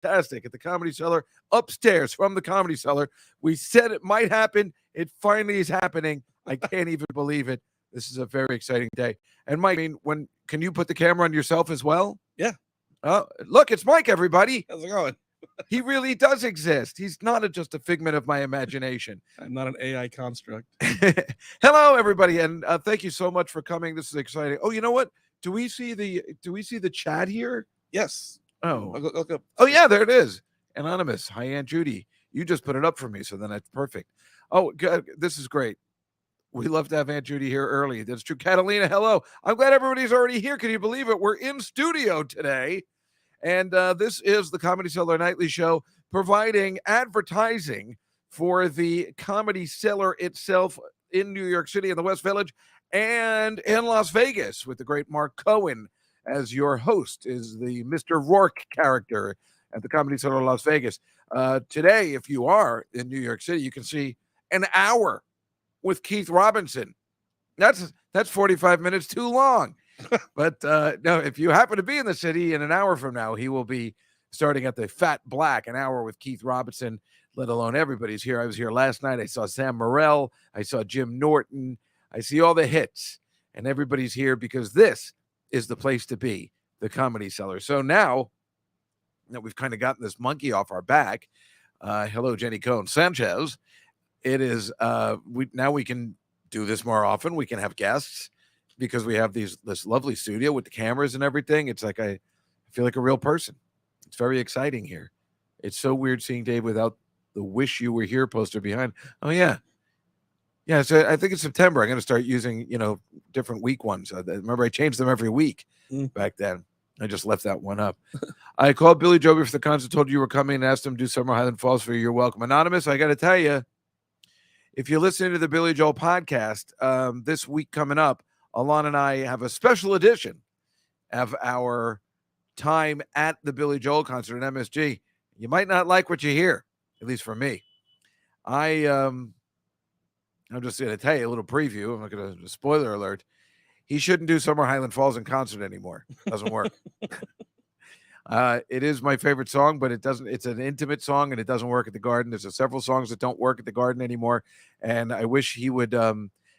fantastic at the Comedy Cellar upstairs from the Comedy Cellar. We said it might happen. It finally is happening. I can't even believe it. This is a very exciting day. And Mike, I mean, can you put the camera on yourself as well? Yeah. Oh, look, it's Mike, everybody. How's it going? He really does exist. He's not just a figment of my imagination. I'm not an AI construct. Hello, everybody, and thank you so much for coming. This is exciting. Oh, you know what? Do we see the chat here? Yes. Oh, Look up. Oh yeah, there it is. Anonymous. Hi, Aunt Judy. You just put it up for me, so then that's perfect. Oh, good. This is great. We love to have Aunt Judy here early. That's true. Catalina, hello. I'm glad everybody's already here. Can you believe it? We're in studio today. And this is the Comedy Cellar Nightly Show, providing advertising for the Comedy Cellar itself in New York City, in the West Village, and in Las Vegas, with the great Mark Cohen as your host, is the Mr. Rourke character at the Comedy Cellar Las Vegas. Today, if you are in New York City, you can see an hour with Keith Robinson. That's 45 minutes too long. But no, if you happen to be in the city in an hour from now, he will be starting at the Fat Black, an hour with Keith Robinson, let alone everybody's here. I was here last night. I saw Sam Morril. I saw Jim Norton. I see all the hits, and everybody's here because this is the place to be, the Comedy Cellar. So now that we've kind of gotten this monkey off our back, hello, Jenny Cohn Sanchez. It is we can do this more often. We can have guests because we have this lovely studio with the cameras and everything. It's like I feel like a real person. It's very exciting here. It's so weird seeing Dave without the "Wish You Were Here" poster behind. Oh yeah. Yeah, so I think in September I'm going to start using, different week ones. Remember, I changed them every week back then. I just left that one up. I called Billy Joe before the concert, told you were coming, and asked him to do Summer Highland Falls for you. You're welcome. Anonymous, I got to tell you, if you're listening to the Billy Joel podcast, this week coming up, Alon and I have a special edition of our time at the Billy Joel concert at MSG. You might not like what you hear, at least for me. I'm just going to tell you a little preview. I'm not going to spoiler alert. He shouldn't do Summer Highland Falls in concert anymore. Doesn't work. It is my favorite song, but it doesn't. It's an intimate song, and it doesn't work at the Garden. There's several songs that don't work at the Garden anymore, and I wish he would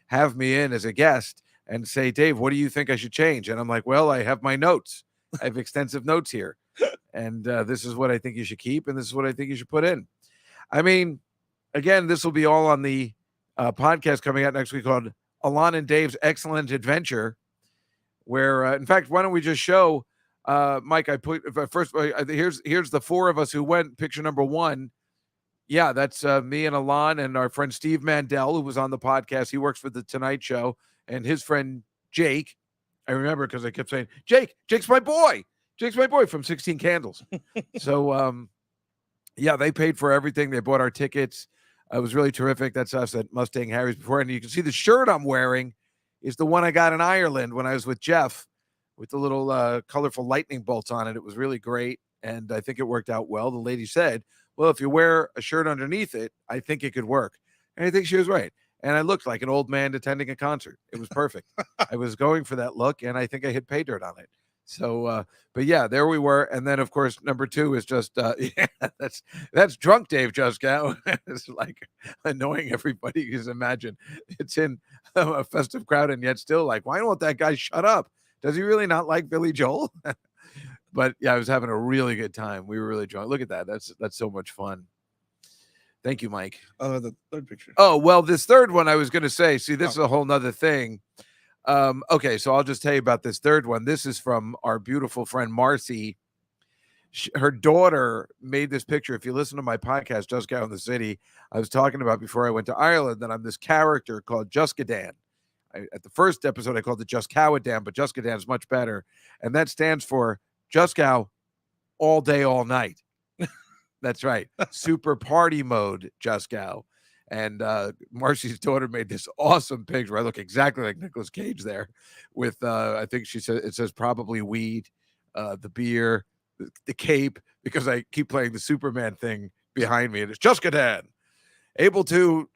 have me in as a guest and say, Dave, what do you think I should change? And I'm like, well, I have my notes. I have extensive notes here, and this is what I think you should keep, and this is what I think you should put in. I mean, again, this will be all on the podcast coming out next week called Alon and Dave's Excellent Adventure, where, in fact, why don't we just show, Mike, I put first, here's the four of us who went, picture number one. Yeah, that's me and Alon and our friend Steve Mandel, who was on the podcast. He works for the Tonight Show, and his friend Jake. I remember because I kept saying, Jake's my boy. Jake's my boy from 16 Candles. So, yeah, they paid for everything. They bought our tickets. It was really terrific. That's us at Mustang Harry's before. And you can see the shirt I'm wearing is the one I got in Ireland when I was with Jeff with the little colorful lightning bolts on it. It was really great. And I think it worked out well. The lady said, well, if you wear a shirt underneath it, I think it could work. And I think she was right. And I looked like an old man attending a concert. It was perfect. I was going for that look, and I think I hit pay dirt on it. So, but yeah, there we were. And then, of course, number two is just, yeah, that's drunk Dave Juskow. It's like annoying everybody. Because imagine it's in a festive crowd, and yet still like, why won't that guy shut up? Does he really not like Billy Joel? But yeah, I was having a really good time. We were really drunk. Look at that. That's so much fun. Thank you, Mike. The third picture. Oh, well, this third one I was going to say, see, this is a whole nother thing. Okay, so I'll just tell you about this third one. This is from our beautiful friend Marcy. Her daughter made this picture. If you listen to my podcast, Juskow in the City, I was talking about before I went to Ireland that I'm this character called Juskadan. At the first episode, I called it Juskowadan, but Juskadan is much better. And that stands for Juskow all day, all night. That's right. Super party mode, Juskow. And Marcy's daughter made this awesome picture. I look exactly like Nicolas Cage there with, I think she said, it says probably weed, the beer, the cape, because I keep playing the Superman thing behind me. And it's Juskadan, able to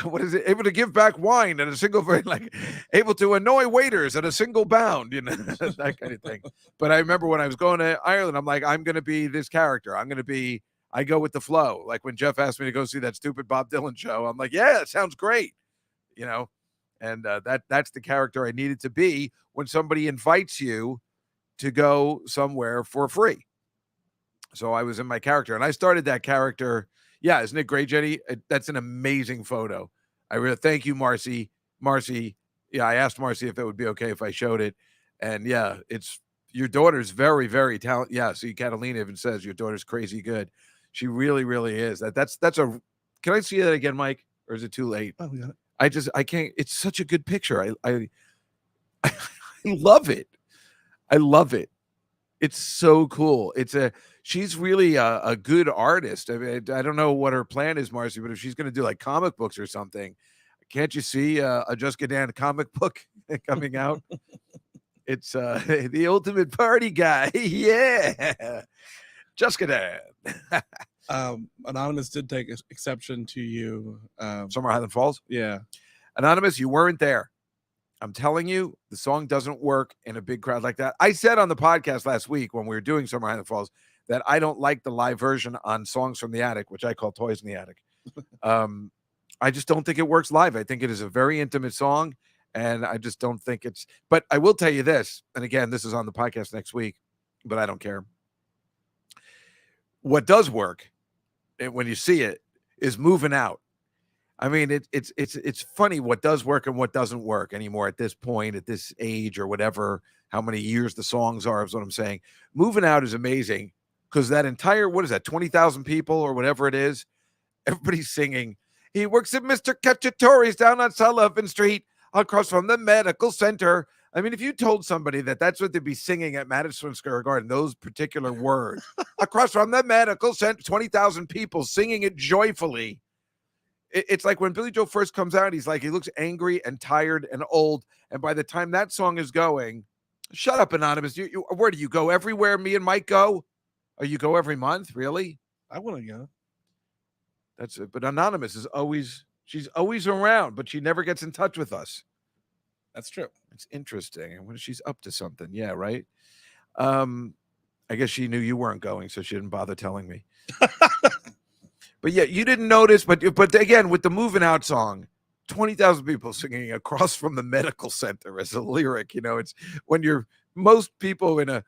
what is it? Able to give back wine at a single, like able to annoy waiters at a single bound, that kind of thing. But I remember when I was going to Ireland, I'm like, I'm going to be this character. I go with the flow. Like when Jeff asked me to go see that stupid Bob Dylan show, I'm like, yeah, it sounds great, and that's the character I needed to be when somebody invites you to go somewhere for free. So I was in my character, and I started that character. Yeah, isn't it great, Jenny? That's an amazing photo. I really thank you, Marcy. Marcy, yeah, I asked Marcy if it would be okay if I showed it, and yeah, it's your daughter's very, very talented. Yeah, see, Catalina even says your daughter's crazy good. She really, really is. That's a. Can I see that again, Mike? Or is it too late? Oh, we got it. I can't. It's such a good picture. I love it. I love it. It's so cool. She's really a good artist. I mean, I don't know what her plan is, Marcy, but if she's going to do like comic books or something, can't you see a Just Dan comic book coming out? It's the ultimate party guy. Yeah. Just Dan. Anonymous did take exception to you. Summer Highland Falls? Yeah. Anonymous, you weren't there. I'm telling you, the song doesn't work in a big crowd like that. I said on the podcast last week when we were doing Summer Highland Falls that I don't like the live version on Songs from the Attic, which I call Toys in the Attic. I just don't think it works live. I think it is a very intimate song, and I just don't think it's. But I will tell you this, and again, this is on the podcast next week, but I don't care. What does work, when you see it, is Moving Out. I mean, it's funny what does work and what doesn't work anymore at this point, at this age or whatever, how many years the songs are is what I'm saying. Moving Out is amazing because that entire, what is that, 20,000 people or whatever it is, everybody's singing. He works at Mr. Cacciatore's down on Sullivan Street across from the medical center. I mean, if you told somebody that that's what they'd be singing at Madison Square Garden, those particular words, across from the medical center, 20,000 people singing it joyfully. It's like when Billy Joel first comes out, he looks angry and tired and old. And by the time that song is going, shut up, Anonymous. Where do you go? Everywhere me and Mike go? Or you go every month? Really? I want to go. That's it. But Anonymous she's always around, but she never gets in touch with us. That's true. It's interesting. I wonder if she's up to something. Yeah, right. I guess she knew you weren't going, so she didn't bother telling me. But yeah, you didn't notice, but again, with the Moving Out song, 20,000 people singing across from the medical center as a lyric, it's when you're most people in a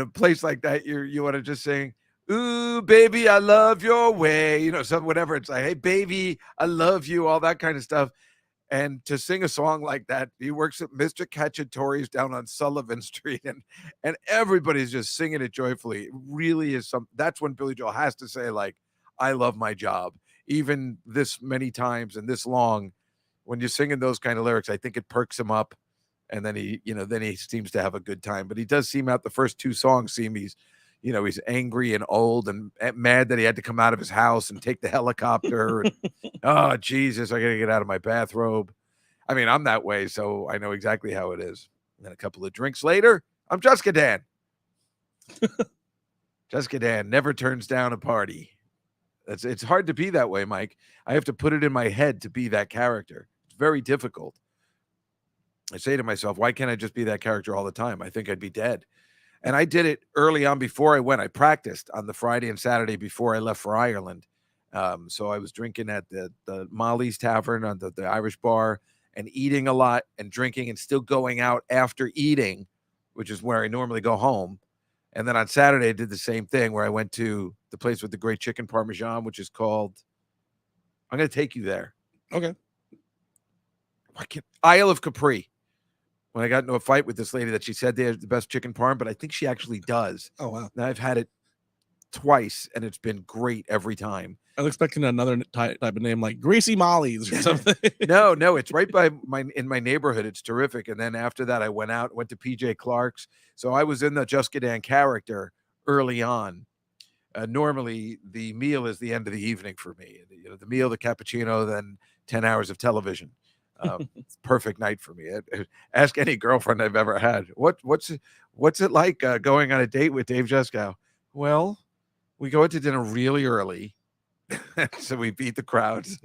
place like that, you want to just sing, ooh, baby, I love your way, some whatever. It's like, hey, baby, I love you, all that kind of stuff. And to sing a song like that, he works at Mr. Cacciatore's down on Sullivan Street, and everybody's just singing it joyfully. It really is that's when Billy Joel has to say, like, I love my job, even this many times and this long. When you're singing those kind of lyrics, I think it perks him up, and then he seems to have a good time. But he does seem out the first two songs. He's angry and old and mad that he had to come out of his house and take the helicopter. And, oh Jesus, I gotta get out of my bathrobe. I mean, I'm that way, so I know exactly how it is. And then a couple of drinks later, I'm Juskow Dan. Juskow Dan never turns down a party. It's hard to be that way, Mike. I have to put it in my head to be that character. It's very difficult. I say to myself, why can't I just be that character all the time? I think I'd be dead. And I did it early on before I went. I practiced on the Friday and Saturday before I left for Ireland. So I was drinking at the Molly's Tavern on the Irish bar and eating a lot and drinking and still going out after eating, which is where I normally go home. And then on Saturday, I did the same thing where I went to the place with the great chicken parmesan, which is called, I'm going to take you there. Okay. Isle of Capri. When I got into a fight with this lady that she said they had the best chicken parm, but I think she actually does. Oh, wow. And I've had it twice, and it's been great every time. I was expecting another type of name like Greasy Molly's or something. No, it's right by in my neighborhood. It's terrific. And then after that, I went to PJ Clark's. So I was in the Juskow Dan character early on. Normally, the meal is the end of the evening for me. The meal, the cappuccino, then 10 hours of television. It's perfect night for me. Ask any girlfriend I've ever had. What's it like going on a date with Dave Juskow? Well, we go into dinner really early, So we beat the crowds.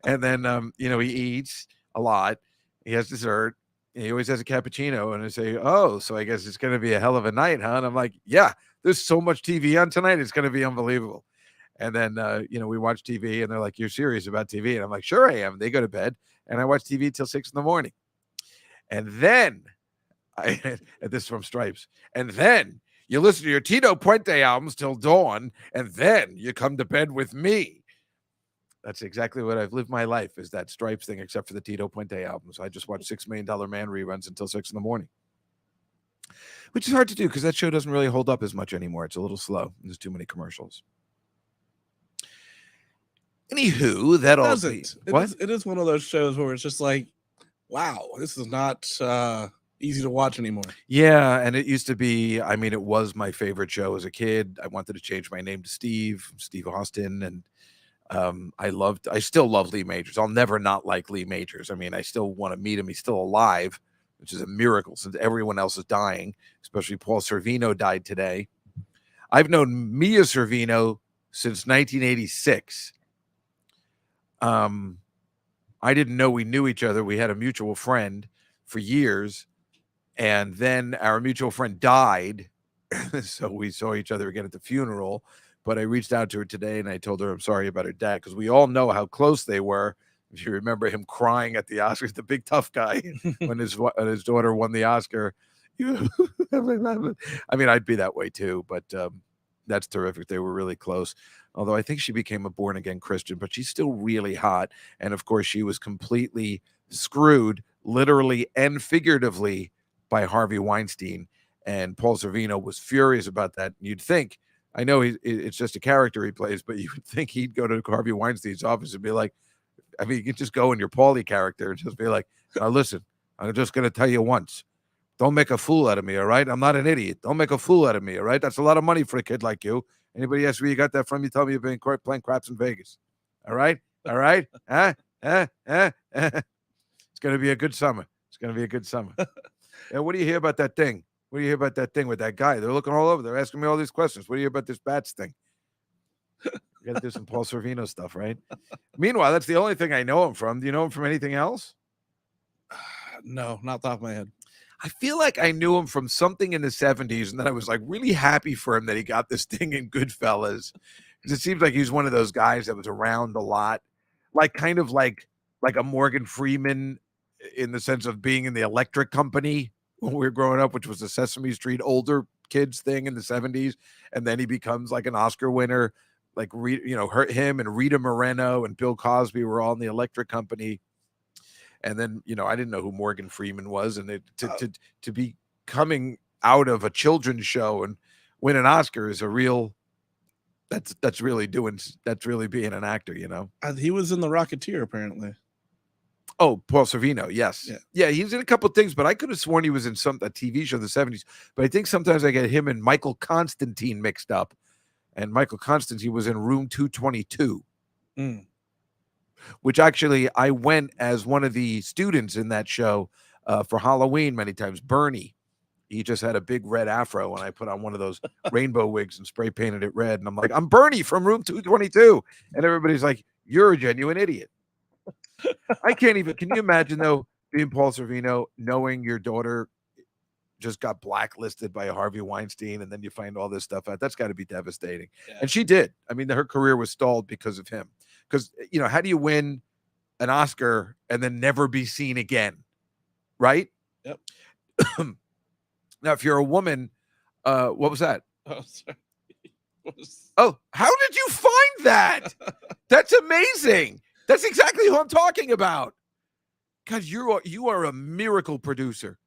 And then, he eats a lot. He has dessert. He always has a cappuccino. And I say, oh, so I guess it's going to be a hell of a night, huh? And I'm like, yeah, there's so much TV on tonight. It's going to be unbelievable. And then, we watch TV and they're like, you're serious about TV? And I'm like, sure I am. They go to bed and I watch TV till 6 a.m. And then and this is from Stripes. And then you listen to your Tito Puente albums till dawn. And then you come to bed with me. That's exactly what I've lived my life, is that Stripes thing, except for the Tito Puente albums. I just watch $6 Million Man reruns until 6 a.m, which is hard to do because that show doesn't really hold up as much anymore. It's a little slow. There's too many commercials. Anywho, that all it is one of those shows where it's just like, wow, this is not easy to watch anymore. Yeah, and it used to be, it was my favorite show as a kid. I wanted to change my name to Steve Austin, and I still love Lee Majors. I'll never not like Lee Majors. I still want to meet him. He's still alive, which is a miracle since everyone else is dying, especially Paul Sorvino died today. I've known Mia Sorvino since 1986. I didn't know we knew each other. We had a mutual friend for years, and then our mutual friend died. So we saw each other again at the funeral. But I reached out to her today and I told her I'm sorry about her dad, because we all know how close they were. If you remember him crying at the Oscars, the big tough guy, when his daughter won the Oscar. I'd be that way too, but that's terrific. They were really close. Although I think she became a born-again Christian, but she's still really hot. And of course, she was completely screwed, literally and figuratively, by Harvey Weinstein. And Paul Sorvino was furious about that. You'd think, I know it's just a character he plays, but you would think he'd go to Harvey Weinstein's office and be like, you could just go in your Paulie character and just be like, now listen, I'm just going to tell you once. Don't make a fool out of me, all right? I'm not an idiot. Don't make a fool out of me, all right? That's a lot of money for a kid like you. Anybody asks where you got that from, you tell me you've been playing craps in Vegas. All right? All right? It's going to be a good summer. It's going to be a good summer. And what do you hear about that thing? What do you hear about that thing with that guy? They're looking all over. They're asking me all these questions. What do you hear about this bats thing? You got to do some Paul Sorvino stuff, right? Meanwhile, that's the only thing I know him from. Do you know him from anything else? No, not top of my head. I feel like I knew him from something in the 70s, and then I was like really happy for him that he got this thing in Goodfellas, because it seems like he was one of those guys that was around a lot, like kind of like a Morgan Freeman in the sense of being in the Electric Company when we were growing up, which was the Sesame Street older kids thing in the 70s, and then he becomes like an Oscar winner, like him and Rita Moreno and Bill Cosby were all in the Electric Company. And then, I didn't know who Morgan Freeman was. And to be coming out of a children's show and win an Oscar is a real, that's really being an actor, He was in The Rocketeer, apparently. Oh, Paul Sorvino. Yes. Yeah, he's in a couple of things, but I could have sworn he was in a TV show in the 70s. But I think sometimes I get him and Michael Constantine mixed up. And Michael Constantine was in Room 222. Which actually I went as one of the students in that show for Halloween many times. Bernie, he just had a big red afro, and I put on one of those rainbow wigs and spray painted it red. And I'm like, I'm Bernie from Room 222. And everybody's like, you're a genuine idiot. I can't even, can you imagine though, being Paul Sorvino, knowing your daughter just got blacklisted by Harvey Weinstein, and then you find all this stuff out? That's got to be devastating. Yeah. And she did. Her career was stalled because of him. Because, how do you win an Oscar and then never be seen again? Right? Yep. Now, if you're a woman, what was that? Oh, sorry. Oh, how did you find that? That's amazing. That's exactly who I'm talking about. God, you are a miracle producer.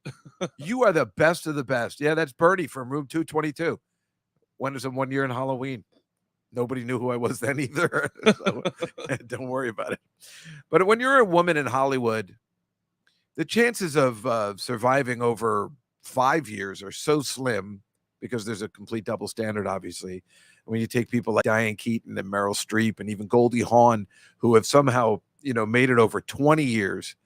You are the best of the best. Yeah, that's Bernie from Room 222. When is it 1 year in Halloween? Nobody knew who I was then either. So don't worry about it. But when you're a woman in Hollywood, the chances of surviving over 5 years are so slim, because there's a complete double standard, obviously. When you take people like Diane Keaton and Meryl Streep and even Goldie Hawn, who have somehow, made it over 20 years,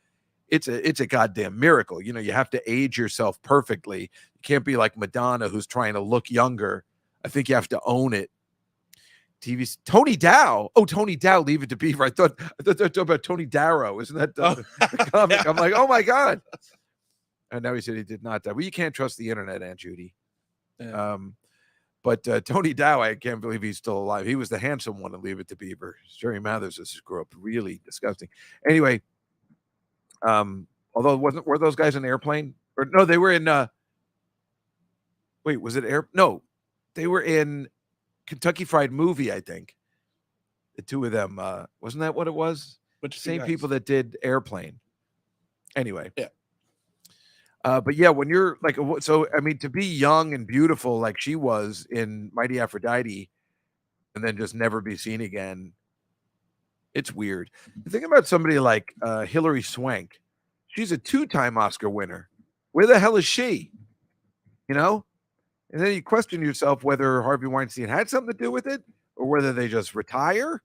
it's a goddamn miracle. You have to age yourself perfectly. You can't be like Madonna, who's trying to look younger. I think you have to own it. TV. Tony Dow. Oh, Tony Dow, Leave It to Beaver. I thought they were talking about Tony Darrow. Isn't that the comic? I'm like, oh my God. And now he said he did not die. Well, you can't trust the internet, Aunt Judy. Yeah. But Tony Dow, I can't believe he's still alive. He was the handsome one in Leave It to Beaver. Jerry Mathers just grew up really disgusting. Anyway, although were those guys in Airplane? Or no, they were in wait, was it No, they were in Kentucky Fried Movie, I think. The two of them, wasn't that what it was? Which same people that did Airplane. Anyway. Yeah. But yeah, when you're like, so I mean, to be young and beautiful like she was in Mighty Aphrodite, and then just never be seen again, it's weird. The thing about somebody like Hilary Swank, she's a 2-time Oscar winner. Where the hell is she? You know? And then you question yourself whether Harvey Weinstein had something to do with it, or whether they just retire,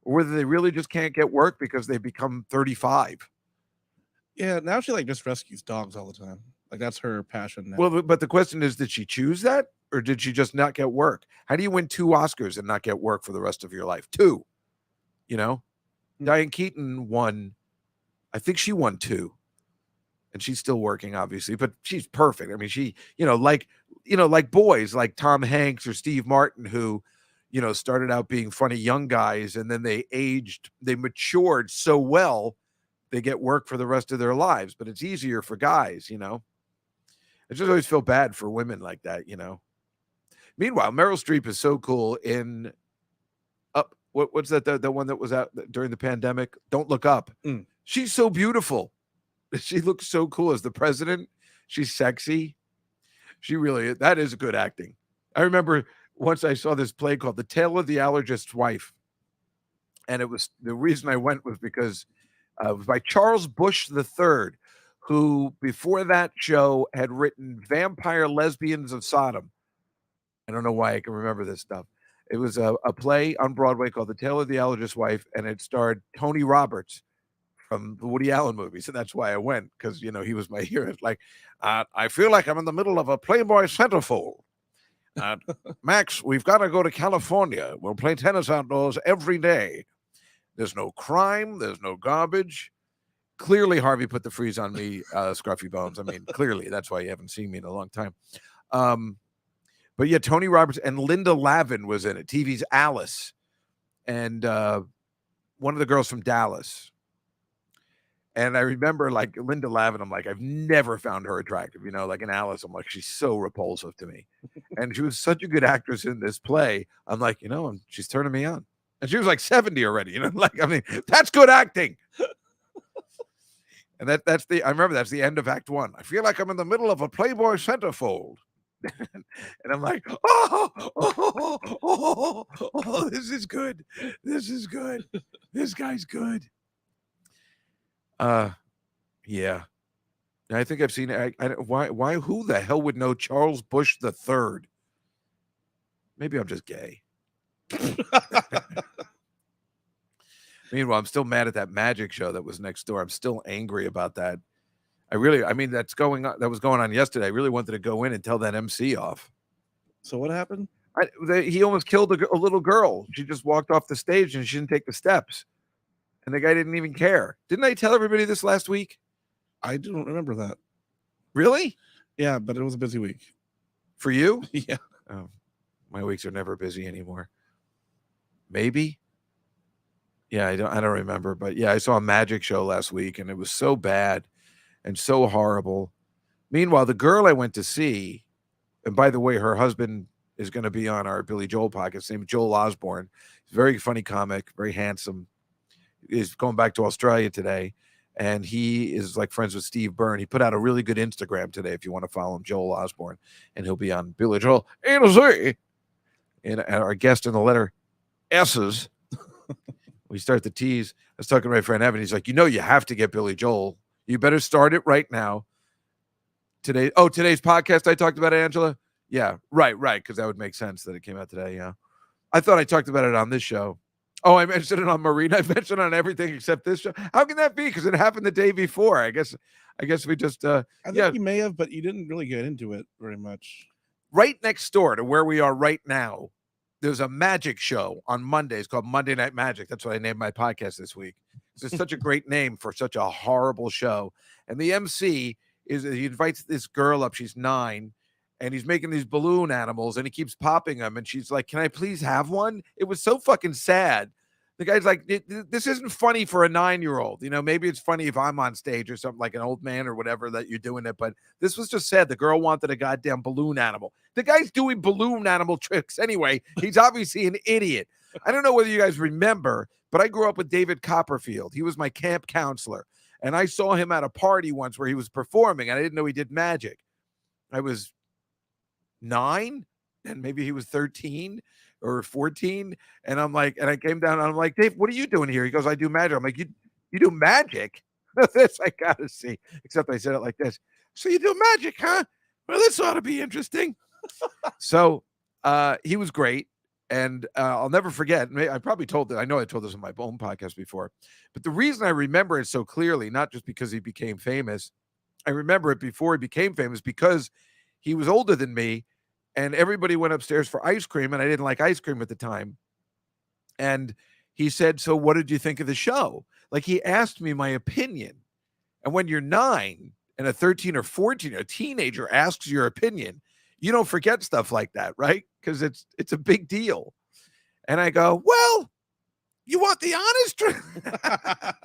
or whether they really just can't get work because they've become 35. Yeah, now she like just rescues dogs all the time. Like that's her passion now. Well, but the question is, did she choose that, or did she just not get work? How do you win 2 Oscars and not get work for the rest of your life? 2, you know? Diane Keaton won, I think she won 2, and she's still working, obviously, but she's perfect. I mean, she, like boys like Tom Hanks or Steve Martin, who, started out being funny young guys, and then they matured so well, they get work for the rest of their lives. But it's easier for guys, I just always feel bad for women like that, Meanwhile, Meryl Streep is so cool in what's that the one that was out during the pandemic? Don't Look Up. She's so beautiful. She looks so cool as the president. She's sexy. That is good acting. I remember once I saw this play called The Tale of the Allergist's Wife. And it was, the reason I went was because it was by Charles Bush III, who before that show had written Vampire Lesbians of Sodom. I don't know why I can remember this stuff. It was a play on Broadway called The Tale of the Allergist's Wife, and it starred Tony Roberts from the Woody Allen movies. And that's why I went, because, he was my hero. It's like, I feel like I'm in the middle of a Playboy centerfold. Max, we've got to go to California. We'll play tennis outdoors every day. There's no crime. There's no garbage. Clearly, Harvey put the freeze on me, Scruffy Bones. I mean, clearly. That's why you haven't seen me in a long time. But yeah, Tony Roberts and Linda Lavin was in it. TV's Alice. And one of the girls from Dallas. And I remember, like, Linda Lavin, I'm like, I've never found her attractive. Like in Alice, I'm like, she's so repulsive to me. And she was such a good actress in this play. I'm like, she's turning me on. And she was like 70 already. Like, I mean, that's good acting. And I remember that's the end of Act 1. I feel like I'm in the middle of a Playboy centerfold. And I'm like, oh, this is good. This is good. This guy's good. Yeah. I think I've seen it. Why? Who the hell would know Charles Bush III? Maybe I'm just gay. Meanwhile, I'm still mad at that magic show that was next door. I'm still angry about that. That was going on yesterday. I really wanted to go in and tell that MC off. So what happened? He almost killed a little girl. She just walked off the stage and she didn't take the steps. And the guy didn't even care. Didn't I tell everybody this last week? I don't remember that. Really? Yeah, but it was a busy week. For you? Yeah. Oh, my weeks are never busy anymore. Maybe. Yeah, I don't remember. But yeah, I saw a magic show last week and it was so bad and so horrible. Meanwhile, the girl I went to see, and by the way, her husband is going to be on our Billy Joel podcast. His name is Joel Osborne. He's a very funny comic, very handsome. He's going back to Australia today, and he is like friends with Steve Byrne. He put out a really good Instagram today if you want to follow him, Joel Osborne, and he'll be on Billy Joel A to Z. And our guest in the letter S's. We start the tease. I was talking to my friend Evan. He's like, you have to get Billy Joel. You better start it right now. Today's podcast I talked about, Angela? Yeah, right, because that would make sense that it came out today, yeah. I thought I talked about it on this show. Oh, I mentioned it on Marina. I mentioned it on everything except this show. How can that be? Because it happened the day before. I guess we just I think you may have, but you didn't really get into it very much. Right next door to where we are right now there's a magic show on Mondays called Monday Night Magic. That's what I named my podcast this week. It's such a great name for such a horrible show. And the MC he invites this girl up. She's 9, and he's making these balloon animals, and he keeps popping them. And she's like, "Can I please have one?" It was so fucking sad. The guy's like, "This isn't funny for a 9-year-old. You know, maybe it's funny if I'm on stage or something like an old man or whatever that you're doing it. But this was just sad. The girl wanted a goddamn balloon animal. The guy's doing balloon animal tricks anyway. He's obviously an idiot. I don't know whether you guys remember, but I grew up with David Copperfield. He was my camp counselor. And I saw him at a party once where he was performing, and I didn't know he did magic. I was 9, and maybe he was 13 or 14. And I'm like, and I came down and I'm like, "Dave, what are you doing here?" He goes, "I do magic." I'm like, you do magic? This I gotta see. Except I said it like this. "So you do magic, huh? Well, this ought to be interesting." So he was great. And I'll never forget. I probably told it. I know I told this on my own podcast before, but the reason I remember it so clearly, not just because he became famous, I remember it before he became famous because he was older than me, and everybody went upstairs for ice cream, and I didn't like ice cream at the time. And he said, "So what did you think of the show?" Like, he asked me my opinion. And when you're 9 and a 13 or 14, a teenager asks your opinion, you don't forget stuff like that, right? Because it's a big deal. And I go, "Well, you want the honest truth?" "I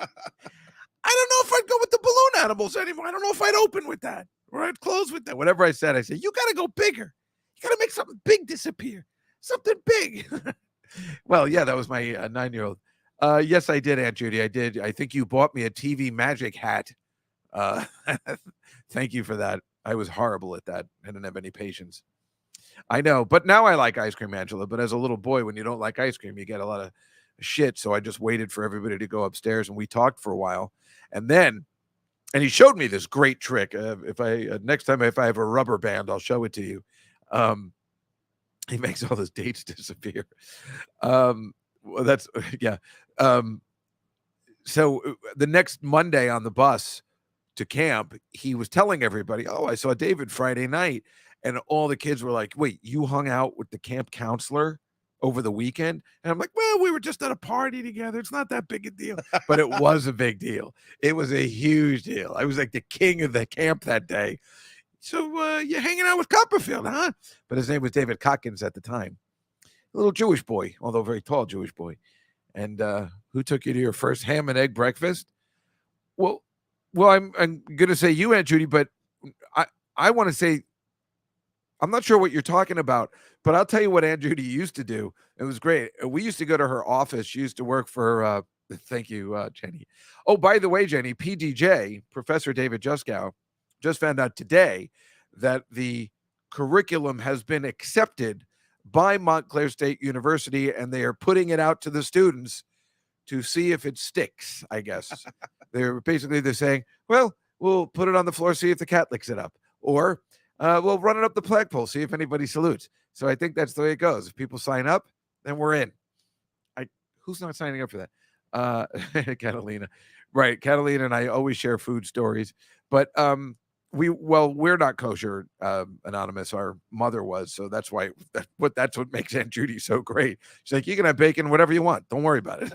don't know if I'd go with the balloon animals anymore. I don't know if I'd open with that or I'd close with that." Whatever I said, I said, "You got to go bigger. You got to make something big disappear. Something big." Well, yeah, that was my 9-year-old. Yes, I did, Aunt Judy. I did. I think you bought me a TV magic hat. Uh, Thank you for that. I was horrible at that. I didn't have any patience. I know, but now I like ice cream, Angela. But as a little boy, when you don't like ice cream, you get a lot of shit. So I just waited for everybody to go upstairs, and we talked for a while. And he showed me this great trick. If I next time if I have a rubber band, I'll show it to you. He makes all those dates disappear. Well, that's yeah. So the next Monday on the bus to camp, he was telling everybody, "Oh, I saw David Friday night." And all the kids were like, "Wait, you hung out with the camp counselor over the weekend?" And I'm like, "Well, we were just at a party together. It's not that big a deal." But it was a big deal. It was a huge deal. I was like the king of the camp that day. "So you're hanging out with Copperfield, huh?" But his name was David Cockins at the time. A little Jewish boy, although very tall Jewish boy. And who took you to your first ham and egg breakfast? Well, I'm going to say you, Aunt Judy, but I want to say, I'm not sure what you're talking about, but I'll tell you what Aunt Judy used to do. It was great. We used to go to her office. She used to work for, thank you, Jenny. Oh, by the way, Jenny, PDJ, Professor David Juskow, just found out today that the curriculum has been accepted by Montclair State University, and they are putting it out to the students to see if it sticks, I guess. They're saying, "Well, we'll put it on the floor, see if the cat licks it up. Or we'll run it up the flagpole, see if anybody salutes." So I think that's the way it goes. If people sign up, then we're in. Who's not signing up for that? Catalina. Right. Catalina and I always share food stories. But we're not kosher, Anonymous. Our mother was. So that's why that's what makes Aunt Judy so great. She's like, "You can have bacon, whatever you want. Don't worry about it."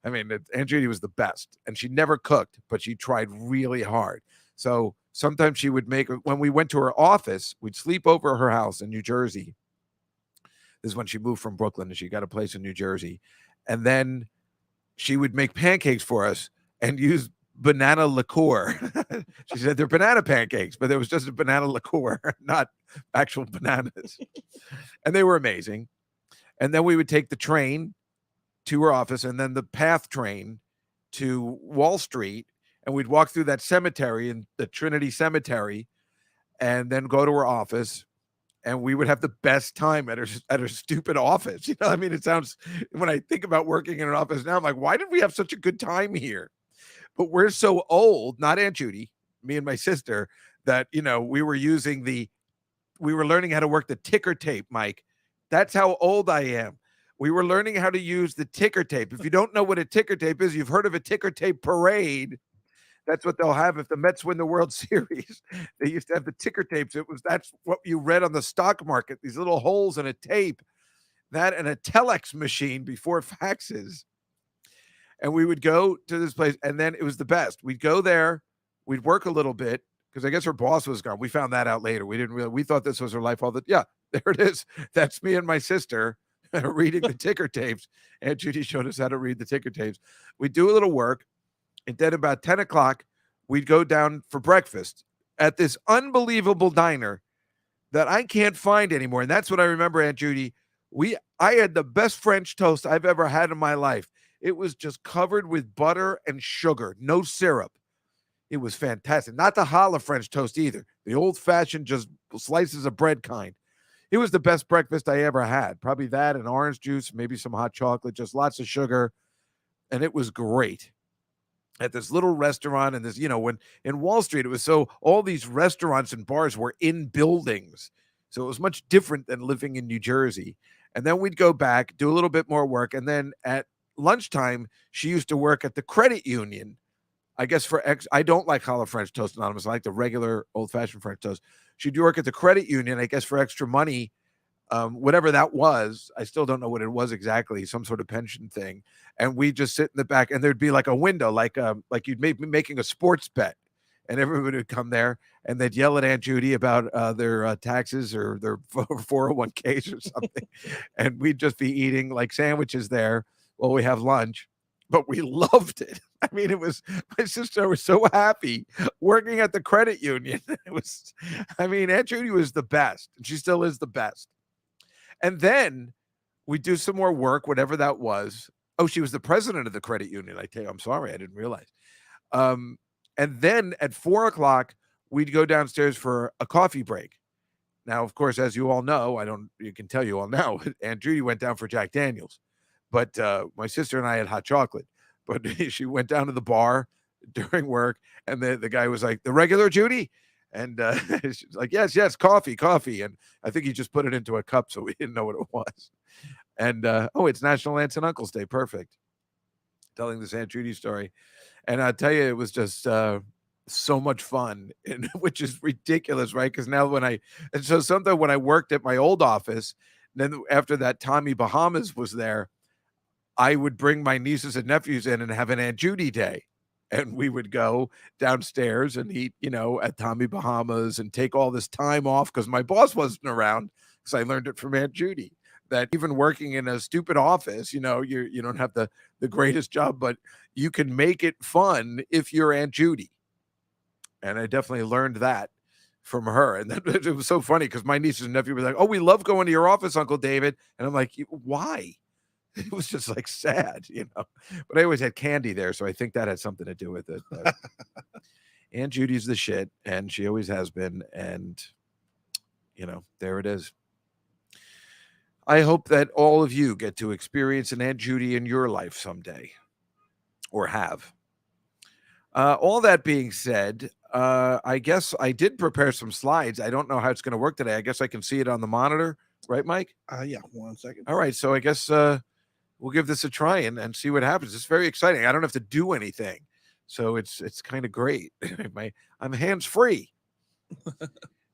I mean, Aunt Judy was the best, and she never cooked, but she tried really hard. So sometimes she would make, when we went to her office, we'd sleep over at her house in New Jersey. This is when she moved from Brooklyn, and she got a place in New Jersey. And then she would make pancakes for us and use banana liqueur. She said they're banana pancakes, but there was just a banana liqueur, not actual bananas. And they were amazing. And then we would take the train to her office, and then the PATH train to Wall Street, and we'd walk through that cemetery, in the Trinity Cemetery, and then go to her office, and we would have the best time at her stupid office. You know, I mean, it sounds, when I think about working in an office now, I'm like, why did we have such a good time here? But we're so old, not Aunt Judy, me and my sister, that, you know, we were learning how to work the ticker tape, Mike. That's how old I am. We were learning how to use the ticker tape. If you don't know what a ticker tape is, you've heard of a ticker tape parade. That's what they'll have if the Mets win the World Series. They used to have the ticker tapes. That's what you read on the stock market, these little holes in a tape that and a telex machine before faxes. And we would go to this place, and then it was the best. We'd go there, we'd work a little bit because I guess her boss was gone. We found that out later. We didn't really. We thought this was her life all the. Yeah, there it is. That's me and my sister reading the ticker tapes. Aunt Judy showed us how to read the ticker tapes. We'd do a little work, and then about 10 o'clock, we'd go down for breakfast at this unbelievable diner that I can't find anymore. And that's what I remember, Aunt Judy. I had the best French toast I've ever had in my life. It was just covered with butter and sugar, no syrup. It was fantastic. Not the challah French toast either. The old-fashioned, just slices of bread kind. It was the best breakfast I ever had. Probably that and orange juice, maybe some hot chocolate, just lots of sugar. And it was great. At this little restaurant, and this, when in Wall Street, it was so all these restaurants and bars were in buildings. So it was much different than living in New Jersey. And then we'd go back, do a little bit more work. And then at lunchtime, she used to work at the credit union. I guess I don't like challah French toast, Anonymous. I like the regular old-fashioned French toast. She'd work at the credit union, I guess, for extra money, whatever that was. I still don't know what it was exactly, some sort of pension thing. And we just sit in the back, and there'd be like a window, like you'd be making a sports bet, and everybody would come there, and they'd yell at Aunt Judy about their taxes or their 401ks or something. And we'd just be eating like sandwiches there while we have lunch. But we loved it. I mean, my sister was so happy working at the credit union. Aunt Judy was the best, and she still is the best. And then we do some more work, whatever that was. Oh, she was the president of the credit union. I tell you, I'm sorry, I didn't realize. And then at 4 o'clock, we'd go downstairs for a coffee break. Now, of course, as you all know, you can tell you all now, Aunt Judy went down for Jack Daniels. But my sister and I had hot chocolate. But she went down to the bar during work, and the guy was like, "The regular Judy?" And she's like, yes, coffee. And I think he just put it into a cup, so we didn't know what it was. And, it's National Aunts and Uncles Day. Perfect. Telling this Aunt Judy story. And I tell you, it was just so much fun, which is ridiculous, right? Because now when I worked at my old office, then after that, Tommy Bahamas was there, I would bring my nieces and nephews in and have an Aunt Judy day. And we would go downstairs and eat, at Tommy Bahamas and take all this time off because my boss wasn't around, because I learned it from Aunt Judy that even working in a stupid office, you don't have the greatest job, but you can make it fun if you're Aunt Judy. And I definitely learned that from her. And it was so funny because my nieces and nephews were like, "Oh, we love going to your office, Uncle David." And I'm like, "Why?" It was just like sad, but I always had candy there. So I think that had something to do with it. But Aunt Judy's the shit, and she always has been. And, there it is. I hope that all of you get to experience an Aunt Judy in your life someday, or have. All that being said, I guess I did prepare some slides. I don't know how it's going to work today. I guess I can see it on the monitor. Right, Mike? Yeah, 1 second. All right. So I guess we'll give this a try and see what happens. It's very exciting. I don't have to do anything. So it's kind of great. I'm hands-free.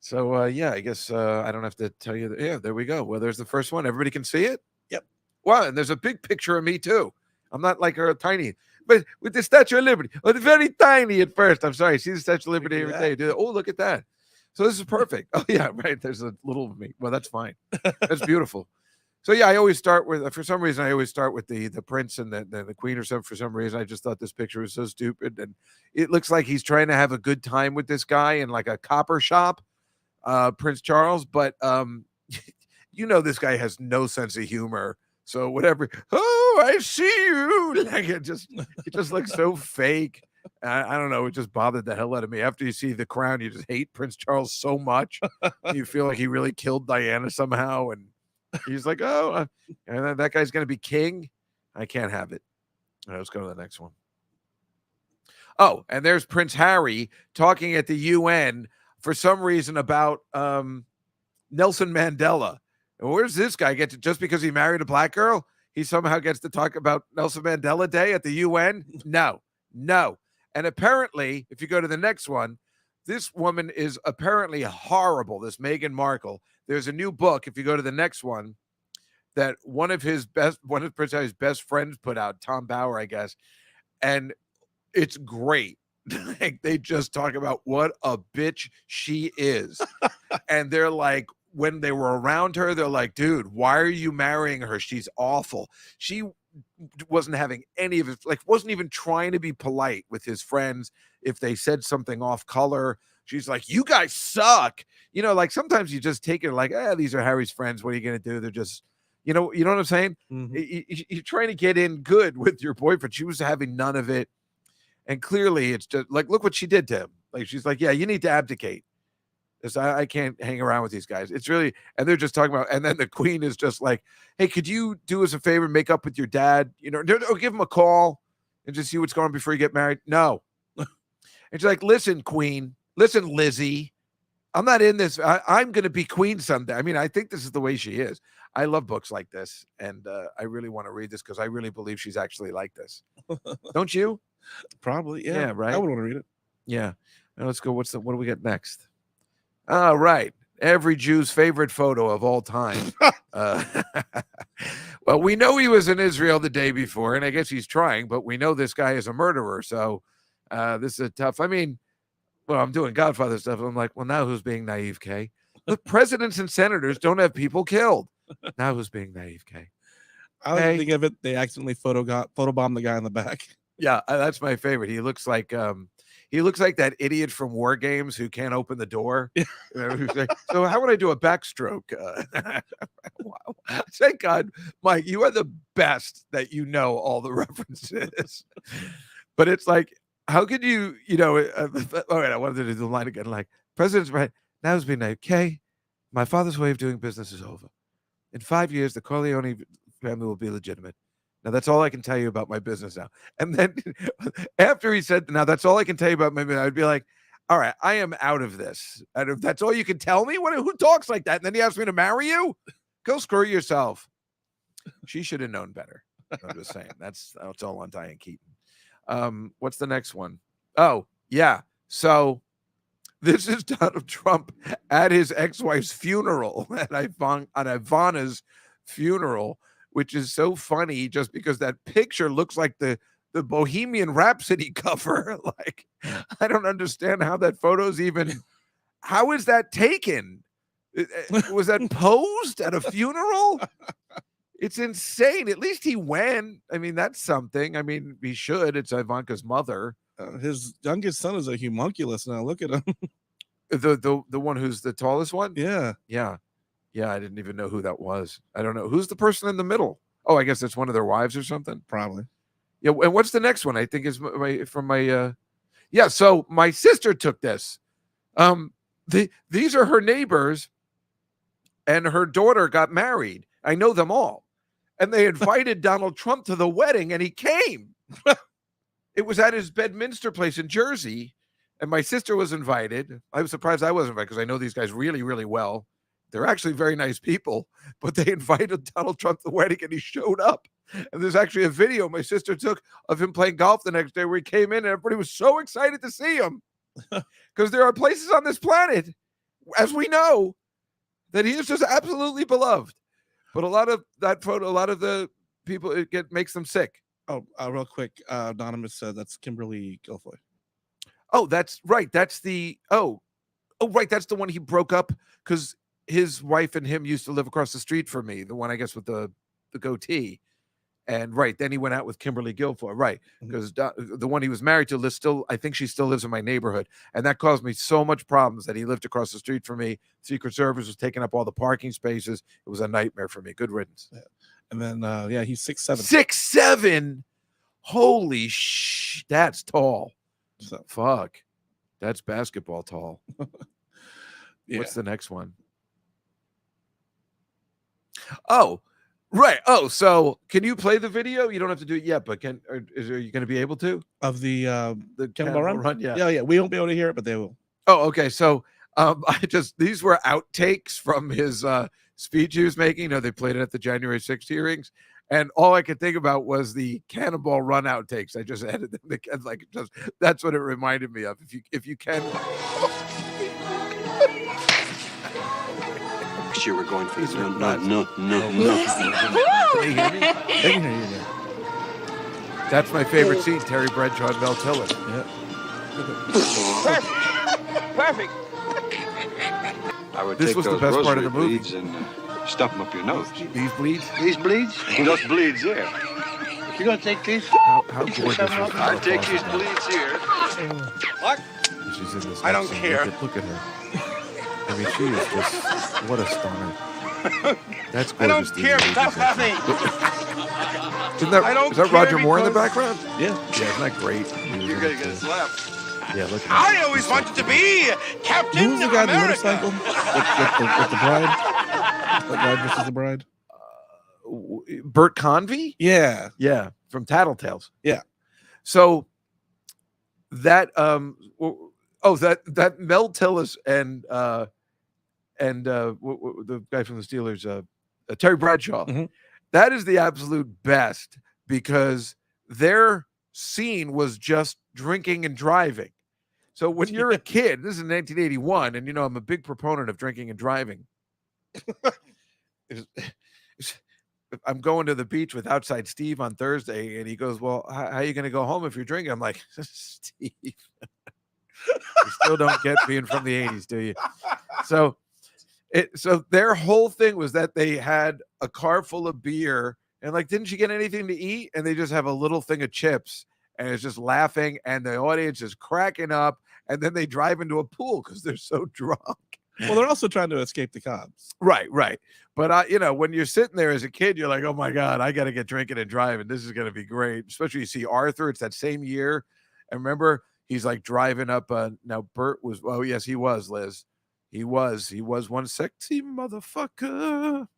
So, I guess I don't have to tell you that. Yeah, there we go. Well, there's the first one. Everybody can see it? Yep. Wow, and there's a big picture of me, too. I'm not like a tiny, but with the Statue of Liberty. Oh, it's very tiny at first. I'm sorry. See the Statue of Liberty every day. Oh, look at that. So this is perfect. Oh, yeah, right. There's a little of me. Well, that's fine. That's beautiful. So, I always start with, for some reason, the prince and the queen or something. For some reason, I just thought this picture was so stupid. And it looks like he's trying to have a good time with this guy in like a copper shop, Prince Charles. But, this guy has no sense of humor. So whatever. Oh, I see you. Like it just looks so fake. I don't know. It just bothered the hell out of me. After you see The Crown, you just hate Prince Charles so much. You feel like he really killed Diana somehow. And he's like, oh, and then that guy's going to be king. I can't have it. All right, let's go to the next one. Oh, and there's Prince Harry talking at the UN for some reason about Nelson Mandela. And where's this guy get to, just because he married a black girl, he somehow gets to talk about Nelson Mandela Day at the UN? No. And apparently, if you go to the next one, this woman is apparently horrible, this Meghan Markle. There's a new book, if you go to the next one, that one of Prince Harry's best friends put out, Tom Bauer, I guess, and it's great. Like, they just talk about what a bitch she is, and they're like, when they were around her, they're like, dude, why are you marrying her? She's awful. She wasn't having any of it, like, wasn't even trying to be polite with his friends if they said something off color. She's like, you guys suck. Like, sometimes you just take it like, these are Harry's friends. What are you going to do? They're just, you know what I'm saying? You're trying to get in good with your boyfriend. She was having none of it. And clearly it's just like, look what she did to him. Like, she's like, yeah, you need to abdicate. Because I can't hang around with these guys. It's really, and they're just talking about, and then the queen is just like, hey, could you do us a favor, make up with your dad, or give him a call and just see what's going on before you get married? No. And she's like, listen, queen, listen, Lizzie, I'm not in this. I'm going to be queen someday. I mean, I think this is the way she is. I love books like this. And I really want to read this because I really believe she's actually like this. Don't you? Probably. Yeah. Yeah, right. I would want to read it. Yeah. Now let's go. What do we get next? All right. Every Jew's favorite photo of all time. Well, we know he was in Israel the day before, and I guess he's trying, but we know this guy is a murderer. So this is a tough. I mean, well, I'm doing Godfather stuff. I'm like, well, now who's being naive, Kay? Look, presidents and senators don't have people killed. Now who's being naive, Kay? I was thinking of it. They accidentally photobombed the guy in the back. Yeah, that's my favorite. He looks like that idiot from War Games who can't open the door. Who's like, so how would I do a backstroke? Wow. Thank God, Mike, you are the best that you know all the references. But it's like, how could you, all right, I wanted to do the line again, like, President's right. Now it's been like, okay, my father's way of doing business is over. In 5 years, the Corleone family will be legitimate. Now, that's all I can tell you about my business now. And then after he said, now that's all I can tell you about my business, I'd be like, all right, I am out of this. And if that's all you can tell me, who talks like that? And then he asked me to marry you? Go screw yourself. She should have known better. I'm just saying. That's all on Diane Keaton. What's the next one? Oh, yeah. So this is Donald Trump at his ex-wife's funeral, at Ivana's funeral, which is so funny just because that picture looks like the Bohemian Rhapsody cover. Like, I don't understand how that photo's even, how is that taken? Was that posed at a funeral? It's insane. At least he went. I mean, that's something. I mean, he should. It's Ivanka's mother. His youngest son is a homunculus now. Look at him. The one who's the tallest one? Yeah. Yeah. Yeah, I didn't even know who that was. I don't know. Who's the person in the middle? Oh, I guess that's one of their wives or something. Probably. Yeah, and what's the next one? I think is from my yeah, so my sister took this. These are her neighbors, and her daughter got married. I know them all. And they invited Donald Trump to the wedding, and he came. It was at his Bedminster place in Jersey, and my sister was invited. I was surprised I wasn't invited because I know these guys really, really well. They're actually very nice people, but they invited Donald Trump to the wedding, and he showed up. And there's actually a video my sister took of him playing golf the next day where he came in, and everybody was so excited to see him. Because there are places on this planet, as we know, that he is just absolutely beloved. But a lot of that photo, a lot of the people, makes them sick. Oh, real quick, Anonymous said that's Kimberly Guilfoyle. Oh, that's right. That's the right. That's the one he broke up because his wife and him used to live across the street from me. The one, I guess, with the goatee. And right, then he went out with Kimberly Guilfoyle, right? Because the one he was married to I think she still lives in my neighborhood, and that caused me so much problems that he lived across the street from me. Secret Service was taking up all the parking spaces. It was a nightmare for me. Good riddance. Yeah. And then he's 6'7". 6'7". Holy that's tall. So. Fuck, that's basketball tall. Yeah. What's the next one? Oh. Right. Oh, so can you play the video? You don't have to do it yet, but are you going to be able to? Of the Cannonball Run? Yeah. Yeah. We won't be able to hear it, but they will. Oh, okay. So these were outtakes from his speech he was making. They played it at the January 6th hearings. And all I could think about was the Cannonball Run outtakes. I just added them again. That's what it reminded me of. If you can. year we're going for These it. are No. nuts. Can they hear me? They can hear you now. That's my favorite scene, Terry Bradshaw and Mel Tillis. Yeah. Perfect. I would This take was the those best part of rosary the movie. bleeds and stuff them up your nose. These bleeds? These bleeds? Those bleeds, yeah. You gonna take these? How gorgeous is I'll take these Holocaust? bleeds here. What? She's in this I don't scene. care. Look at her. I mean, she is just, what a stunner. That's gorgeous. I don't TV care. movie. Stop laughing. Isn't that, I don't is that care Roger Moore in the because- background? Yeah. Yeah, isn't that great? You're gonna get a slap. Yeah, look at I him. always wanted to be Captain Who's the guy on the America. motorcycle with the bride? The bride versus the bride? Bert Convy? Yeah. Yeah, from Tattletales. Yeah. So that that Mel Tillis and the guy from the Steelers, Terry Bradshaw, Mhm. that is the absolute best because their scene was just drinking and driving. So when you're a kid, this is 1981, and I'm a big proponent of drinking and driving. I'm going to the beach with Outside Steve on Thursday, and he goes, "Well, how are you going to go home if you're drinking?" I'm like, "Steve, you still don't get being from the '80s, do you?" So their whole thing was that they had a car full of beer, and like, didn't you get anything to eat? And they just have a little thing of chips, and it's just laughing, and the audience is cracking up, and then they drive into a pool because they're so drunk. Well, they're also trying to escape the cops. Right. But when you're sitting there as a kid, you're like, oh my God, I got to get drinking and driving. This is going to be great. Especially you see Arthur. It's that same year. And remember, he's like driving up. Now Bert was. Oh yes, he was, Liz. He was one sexy motherfucker.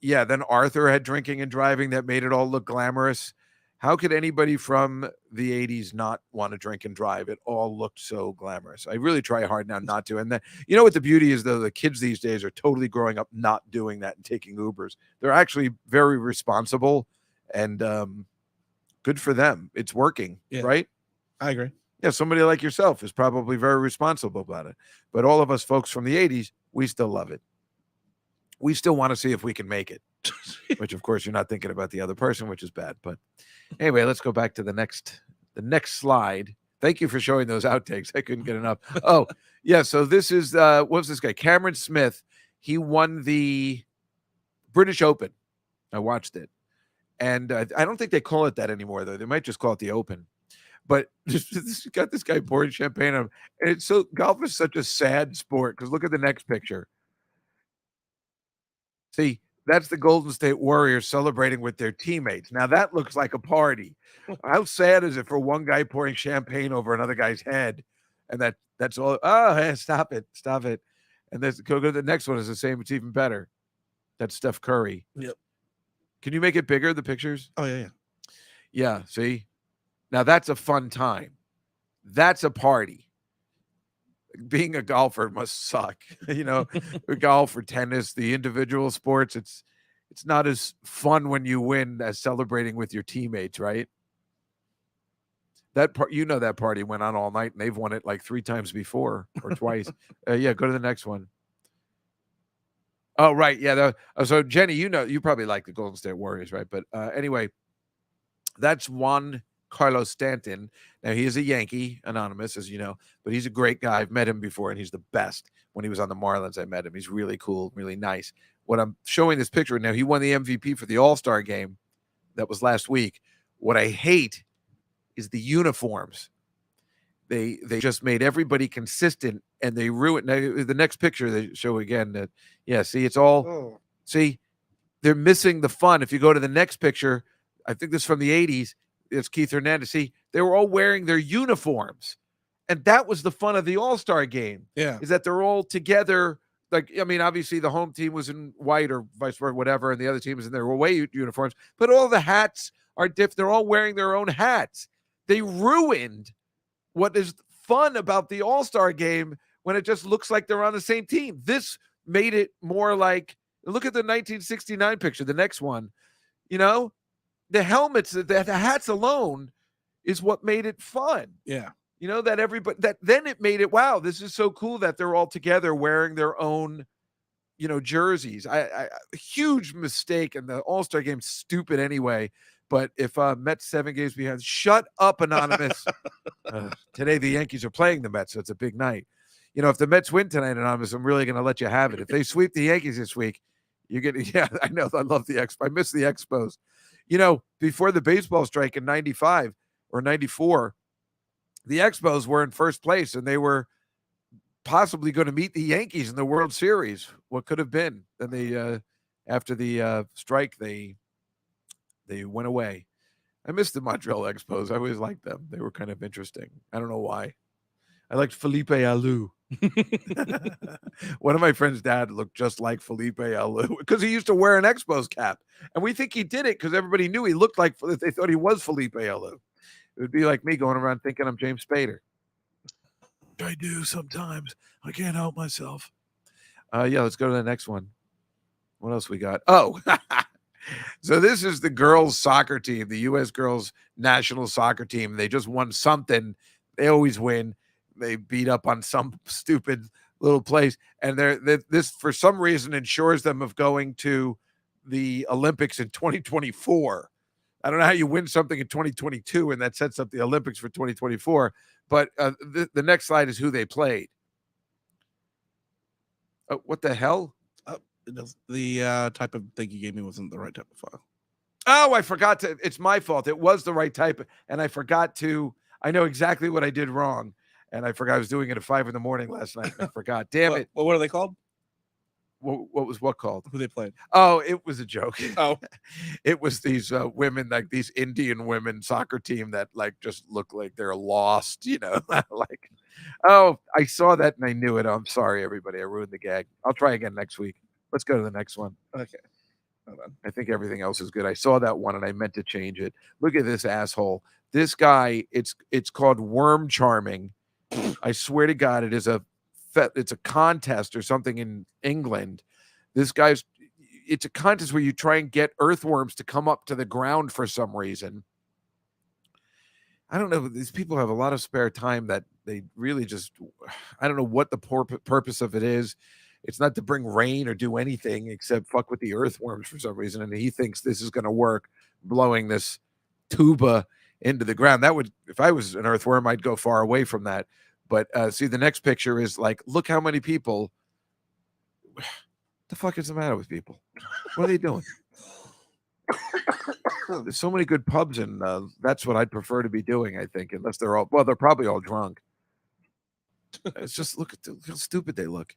Yeah. Then Arthur had drinking and driving that made it all look glamorous. How could anybody from the 80s not want to drink and drive? It all looked so glamorous. I really try hard now not to. And then, what the beauty is, though, the kids these days are totally growing up not doing that and taking Ubers. They're actually very responsible and good for them. It's working, right? I agree. Yeah, somebody like yourself is probably very responsible about it. But all of us folks from the 80s, we still love it. We still want to see if we can make it, which, of course, you're not thinking about the other person, which is bad. But anyway, let's go back to the next slide. Thank you for showing those outtakes. I couldn't get enough. Oh, yeah. So this is, what was this guy? Cameron Smith. He won the British Open. I watched it. And I don't think they call it that anymore, though. They might just call it the Open. But this got this guy pouring champagne on him. And it's golf is such a sad sport because look at the next picture. See, that's the Golden State Warriors celebrating with their teammates. Now that looks like a party. How sad is it for one guy pouring champagne over another guy's head? And that's all. Oh, hey, stop it. And let's go to the next one. Is the same. It's even better. That's Steph Curry. Yep. Can you make it bigger, the pictures? Oh, yeah. Yeah, see? Now that's a fun time. That's a party. Being a golfer must suck. Golf or tennis, the individual sports, it's not as fun when you win as celebrating with your teammates, right? That part, that party went on all night and they've won it like 3 times before or twice. Yeah, go to the next one. Oh, right. Yeah. So Jenny, you probably like the Golden State Warriors, right? But anyway, that's Juan Carlos Stanton. Now he is a Yankee, anonymous, as you know, but he's a great guy. I've met him before and he's the best. When he was on the Marlins, I met him. He's really cool, really nice. What I'm showing this picture now, he won the MVP for the All-Star game. That was last week. What I hate is the uniforms. They just made everybody consistent and they ruined. Now, the next picture they show again that, see, it's all, see, they're missing the fun. If you go to the next picture, I think this is from the 80s. It's Keith Hernandez. See, they were all wearing their uniforms. And that was the fun of the All-Star game. Yeah. Is that they're all together. Like, I mean, obviously the home team was in white or vice versa, whatever, and the other team was in their away uniforms. But all the hats are different. They're all wearing their own hats. They ruined what is fun about the All-Star game when it just looks like they're on the same team. This made it more like, look at the 1969 picture, the next one. The helmets, the hats alone is what made it fun. Yeah. That everybody, then it made it, wow, this is so cool that they're all together wearing their own jerseys. I huge mistake, and the All-Star game's stupid anyway. But if Mets 7 games behind, shut up, Anonymous. Today the Yankees are playing the Mets, so it's a big night. If the Mets win tonight, Anonymous, I'm really going to let you have it. If they sweep the Yankees this week, you're getting. Yeah, I know. I love the Expo. I miss the Expos. Before the baseball strike in '95 or '94, the Expos were in first place, and they were possibly going to meet the Yankees in the World Series. What could have been? Then they, after the strike, they went away. I missed the Montreal Expos. I always liked them. They were kind of interesting. I don't know why. I liked Felipe Alou. One of my friends' dad looked just like Felipe Alou because he used to wear an Expos cap. And we think he did it because everybody knew he looked like, they thought he was Felipe Alou. It would be like me going around thinking I'm James Spader. I do sometimes. I can't help myself. Yeah, let's go to the next one. What else we got? Oh, so this is the girls' soccer team, the U.S. girls' national soccer team. They just won something. They always win. They beat up on some stupid little place, and this for some reason ensures them of going to the Olympics in 2024. I don't know how you win something in 2022 and that sets up the Olympics for 2024. But the next slide is who they played. What the hell? The type of thing you gave me wasn't the right type of file. Oh, I forgot to. It's my fault. It was the right type, and I forgot to. I know exactly what I did wrong, and I forgot I was doing it at 5 a.m. last night. I forgot. Damn it. What are they called? What was what called? Who they played? Oh, it was a joke. Oh, it was these women, like these Indian women soccer team that like just look like they're lost, like, oh, I saw that and I knew it. I'm sorry, everybody. I ruined the gag. I'll try again next week. Let's go to the next one. okay. Hold on. I think everything else is good. I saw that one and I meant to change it. Look at this asshole. This guy, it's called worm charming. I swear to God, it's a contest or something in England. It's a contest where you try and get earthworms to come up to the ground for some reason. I don't know. These people have a lot of spare time that they really just, I don't know what the purpose of it is. It's not to bring rain or do anything except fuck with the earthworms for some reason. And he thinks this is going to work, blowing this tuba into the ground. That would, if I was an earthworm, I'd go far away from that. But see, the next picture is like, look how many people. The fuck is the matter with people? What are they doing? There's so many good pubs, and that's what I'd prefer to be doing, I think, unless they're probably all drunk. It's just, look at how stupid they look.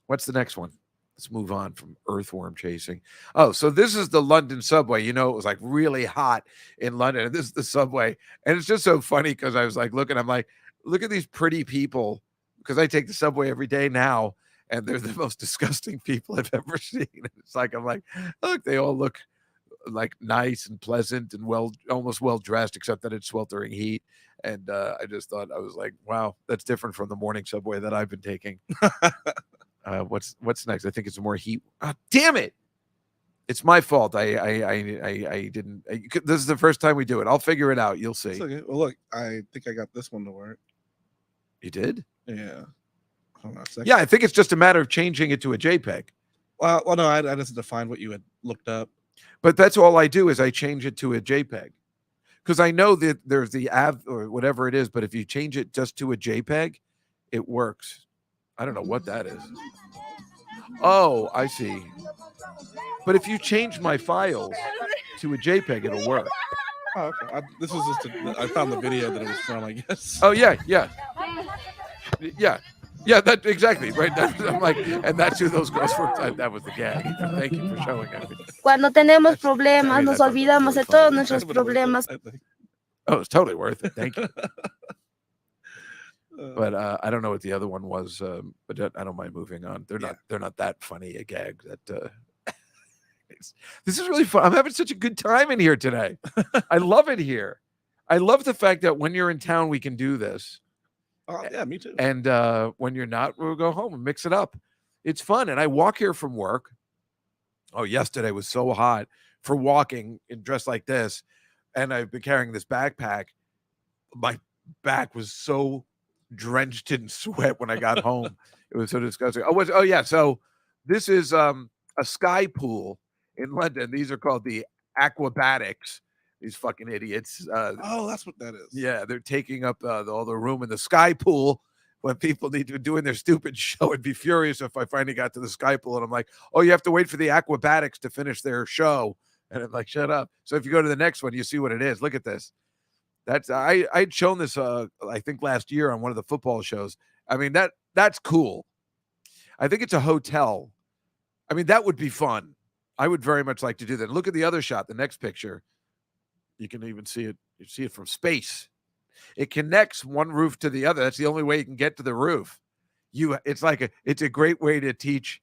What's the next one? Let's move on from earthworm chasing. Oh, so this is the London subway. It was like really hot in London, and this is the subway. And it's just so funny because I was like looking, I'm like, look at these pretty people, because I take the subway every day now, and they're the most disgusting people I've ever seen. It's like, I'm like, look, they all look like nice and pleasant and almost well dressed, except that it's sweltering heat. And I just thought, I was like, wow, that's different from the morning subway that I've been taking. What's next? I think it's more heat. Damn it! It's my fault. I didn't. This is the first time we do it. I'll figure it out. You'll see. It's okay. Well, look, I think I got this one to work. You did? Yeah. Hold on a second. Yeah, I think it's just a matter of changing it to a JPEG. Well, no, I just defined what you had looked up. But that's all I do is I change it to a JPEG, because I know that there's the AV or whatever it is. But if you change it just to a JPEG, it works. I don't know what that is. Oh, I see. But if you change my files to a JPEG, it'll work. Oh, okay. This was just I found the video that it was from, I guess. Oh yeah. That exactly right. I'm like, and that's who those girls were. That was the gag. Thank you for showing it. Cuando tenemos problemas, nos olvidamos de todos nuestros problemas. Oh, it's totally worth it. Thank you. But I don't know what the other one was. But I don't mind moving on. They're not that funny a gag. That this is really fun. I'm having such a good time in here today. I love it here. I love the fact that when you're in town, we can do this. Oh, yeah, me too. And when you're not, we'll go home and mix it up. It's fun. And I walk here from work. Oh, yesterday was so hot for walking and dressed like this. And I've been carrying this backpack. My back was so drenched in sweat when I got home. It was so disgusting. Oh yeah. So this is a sky pool in London. These are called the aquabatics. These fucking idiots. Oh, that's what that is. Yeah, they're taking up all the room in the sky pool when people need to be doing their stupid show. I'd be furious if I finally got to the sky pool and I'm like, oh, you have to wait for the aquabatics to finish their show. And I'm like, shut up. So if you go to the next one, you see what it is. Look at this. That's I'd shown this I think last year on one of the football shows. I mean, that's cool. I think it's a hotel. I mean, that would be fun. I would very much like to do that. Look at the other shot, the next picture. You can even see it. You see it from space. It connects one roof to the other. That's the only way you can get to the roof. It's a great way to teach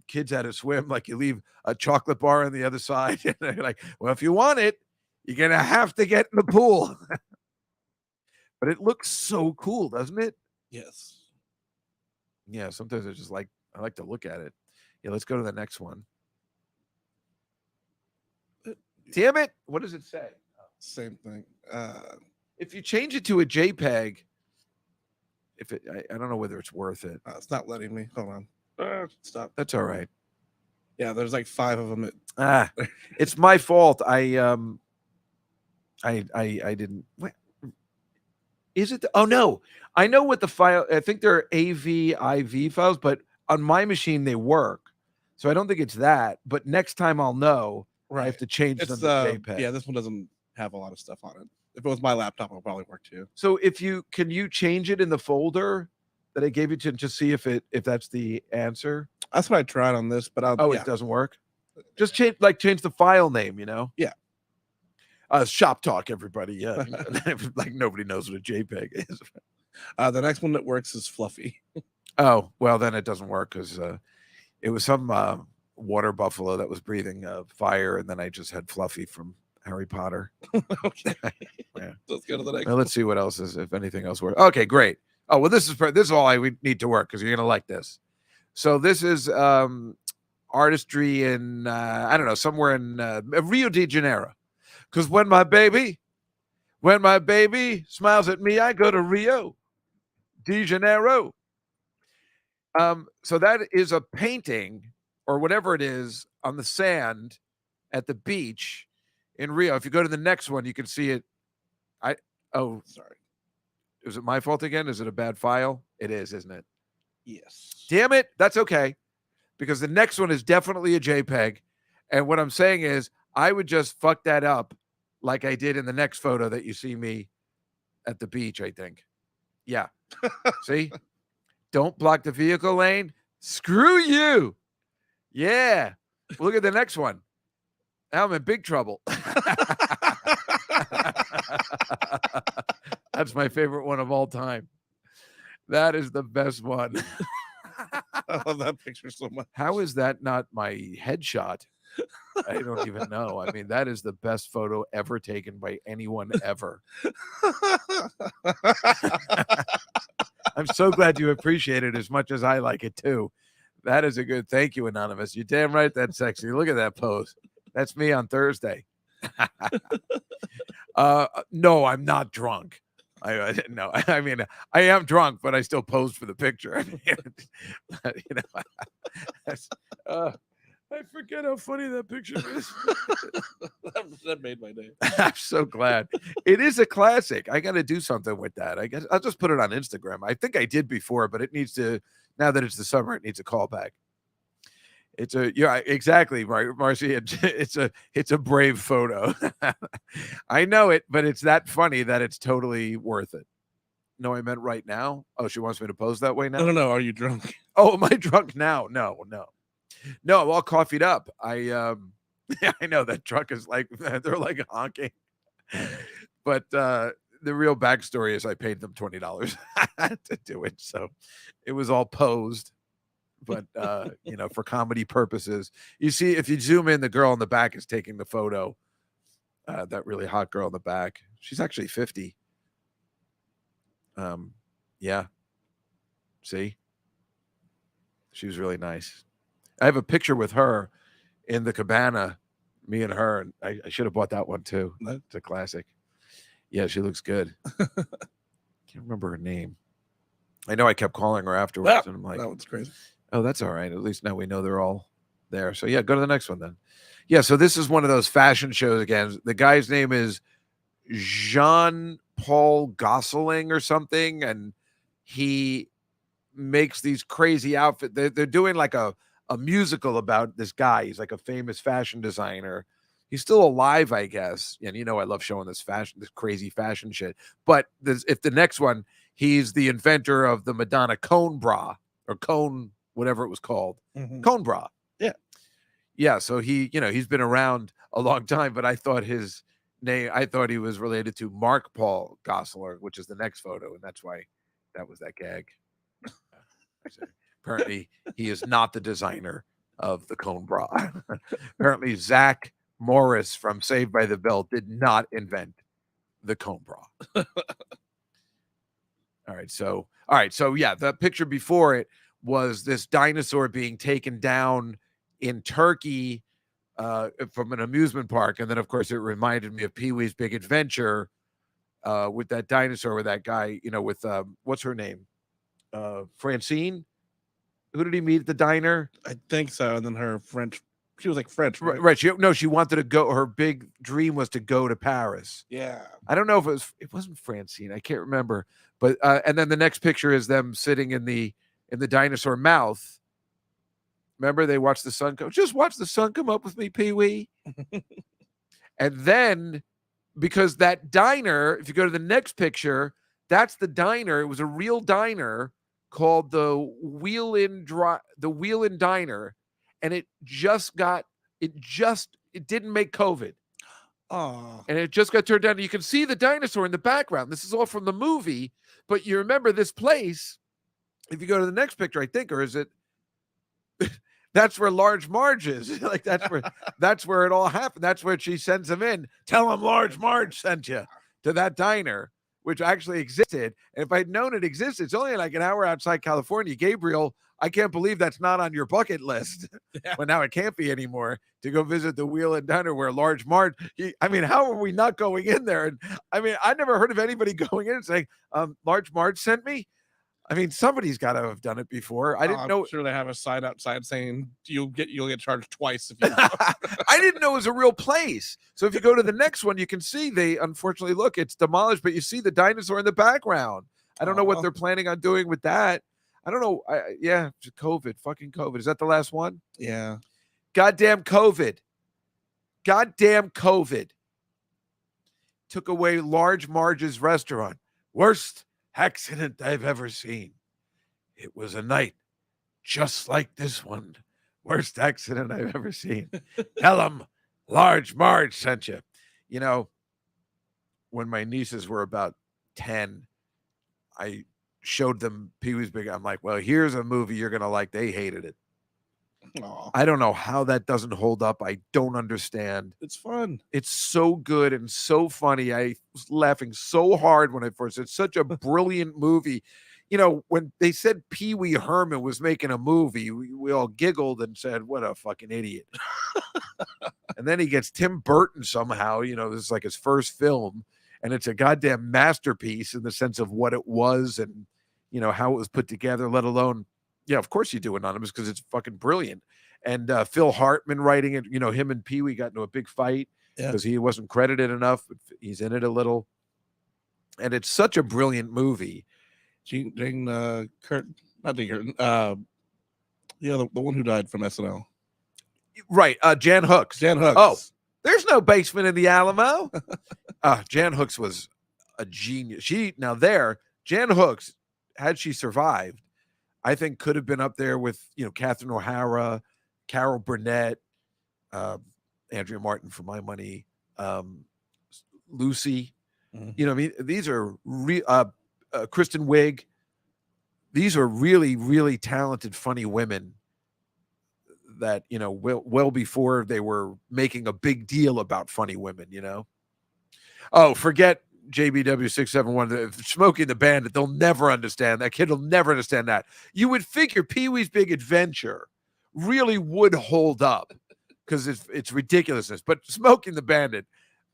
kids how to swim. Like you leave a chocolate bar on the other side, and they're like, well, if you want it, you're gonna have to get in the pool. But it looks so cool, doesn't it? Yes. Yeah. Sometimes I like to look at it. Yeah. Let's go to the next one. Damn it! What does it say? Same thing. If you change it to a JPEG, I don't know whether it's worth it. It's not letting me. Hold on. Stop. That's all right. Yeah, there's like 5 of them. It's my fault. I didn't. What, is it? Oh no, I know what the file. I think they're AVIV files, but on my machine they work, so I don't think it's that. But next time I'll know. Right. I have to change them to JPEG. Yeah, this one doesn't have a lot of stuff on it. If it was my laptop, it would probably work too. So can you change it in the folder that I gave you to just see if that's the answer? That's what I tried on this, but it doesn't work. Just change the file name, you know? Yeah. Shop talk, everybody. Yeah. Like nobody knows what a JPEG is. The next one that works is Fluffy. Oh, well, then it doesn't work because it was some water buffalo that was breathing fire, and then I just had Fluffy from Harry Potter. Okay. Yeah. Let's go to the next. Well, let's see what else is, if anything else works. Okay, great. Oh, well, this is all I would need to work because you're gonna like this. So this is artistry in I don't know, somewhere in Rio de Janeiro. Because when my baby smiles at me, I go to Rio de Janeiro. So that is a painting or whatever it is on the sand at the beach in Rio. If you go to the next one, you can see it. Sorry. Is it my fault again? Is it a bad file? It is, isn't it? Yes. Damn it. That's okay. Because the next one is definitely a JPEG. And what I'm saying is I would just fuck that up like I did in the next photo that you see me at the beach, I think. Yeah. See? Don't block the vehicle lane. Screw you. Yeah. Look at the next one. Now I'm in big trouble. That's my favorite one of all time. That is the best one. I love that picture so much. How is that not my headshot? I don't even know. I mean, that is the best photo ever taken by anyone ever. I'm so glad you appreciate it as much as I like it too. That is a good. Thank you, Anonymous. You're damn right. That's sexy. Look at that pose. That's me on Thursday. No, I'm not drunk. No, I mean, I am drunk, but I still posed for the picture. I mean, you know, I forget how funny that picture is. That made my day. I'm so glad. It is a classic. I got to do something with that. I guess I'll just put it on Instagram. I think I did before, but it needs to, now that it's the summer, it needs a callback. Yeah, exactly, Marcy. It's a brave photo. I know it, but it's that funny that it's totally worth it. No, I meant right now. Oh, she wants me to pose that way now? No. Are you drunk? Oh, am I drunk now? No, I'm all coffeed up. Yeah, I know that truck is like, they're like honking. But the real backstory is I paid them $20 to do it. So it was all posed. But, for comedy purposes, you see, if you zoom in, the girl in the back is taking the photo. That really hot girl in the back. She's actually 50. Yeah. See? She was really nice. I have a picture with her in the cabana, me and her. And I should have bought that one too. It's a classic. Yeah, she looks good. Can't remember her name. I know I kept calling her afterwards, and I'm like, that was crazy. oh, that's all right. At least now we know they're all there. So yeah, go to the next one then. Yeah, so this is one of those fashion shows again. The guy's name is Jean-Paul Gosselin or something, and he makes these crazy outfits. They're doing like a musical about this guy. He's like a famous fashion designer. He's still alive, I guess. And you know, I love showing this crazy fashion shit. But if the next one, he's the inventor of the Madonna cone bra or cone, whatever it was called, cone bra. Yeah. So he's been around a long time. But I thought his name, I thought he was related to Mark Paul Gosselaar, which is the next photo, and that's why that was that gag. Apparently, he is not the designer of the cone bra. Apparently, Zach Morris from Saved by the Bell did not invent the cone bra. All right, so yeah, the picture before it was this dinosaur being taken down in Turkey from an amusement park, and then of course it reminded me of Pee-wee's Big Adventure with that dinosaur with that guy, with what's her name, Francine. Who did he meet at the diner? I think so. And then her French, she was like French, right? Right. She wanted to go. Her big dream was to go to Paris. Yeah. I don't know if it wasn't Francine. I can't remember. But and then the next picture is them sitting in the dinosaur mouth. Remember, they watched the sun come. Just watch the sun come up with me, Pee-wee. And then, because that diner, if you go to the next picture, that's the diner. It was a real diner called the Wheel In Diner, and it didn't make COVID. Oh. And it just got turned down. You can see the dinosaur in the background. This is all from the movie, but you remember this place. If you go to the next picture, I think, or is it? That's where Large Marge is. Like that's where it all happened. That's where she sends him in. Tell him Large Marge sent you to that diner, which actually existed. And if I'd known it existed, it's only like an hour outside California. Gabriel, I can't believe that's not on your bucket list. Yeah. But now it can't be anymore to go visit the Wheel and Diner where Large Marge. How are we not going in there? And I never heard of anybody going in and saying, Large Marge sent me. Somebody's got to have done it before. I didn't know. I'm sure they have a sign outside saying you'll get charged twice if you. I didn't know it was a real place. So if you go to the next one, you can see they unfortunately it's demolished, but you see the dinosaur in the background. I don't know what they're planning on doing with that. I don't know. COVID, fucking COVID. Is that the last one? Yeah. Goddamn COVID. Took away Large Marge's restaurant. Worst accident I've ever seen. It was a night just like this one. Worst accident I've ever seen. Tell them Large Marge sent you. When my nieces were about 10, I showed them Pee-wee's Big. I'm like, well, here's a movie you're gonna like. They hated it. Aww. I don't know how that doesn't hold up. I don't understand. It's fun. It's so good and so funny. I was laughing so hard when I first. It's such a brilliant movie. When they said Pee Wee Herman was making a movie, we all giggled and said, "What a fucking idiot!" And then he gets Tim Burton somehow. This is like his first film, and it's a goddamn masterpiece in the sense of what it was and how it was put together. Let alone. Yeah, of course you do, Anonymous, because it's fucking brilliant. And Phil Hartman writing it, him and Pee-wee got into a big fight because he wasn't credited enough, but he's in it a little. And it's such a brilliant movie. Kurt, not Dean Curtin, the one who died from SNL. Right, Jan Hooks. Jan Hooks. Oh, there's no basement in the Alamo. Jan Hooks was a genius. Jan Hooks, had she survived, I think could have been up there with, Catherine O'Hara, Carol Burnett, Andrea Martin for my money, Lucy. Mm-hmm. These are Kristen Wiig. These are really, really talented, funny women that, well before they were making a big deal about funny women, Oh, forget JBW671, Smoking the Bandit. They'll never understand. That kid will never understand that. You would figure Pee-wee's Big Adventure really would hold up because it's ridiculousness. But Smoking the Bandit,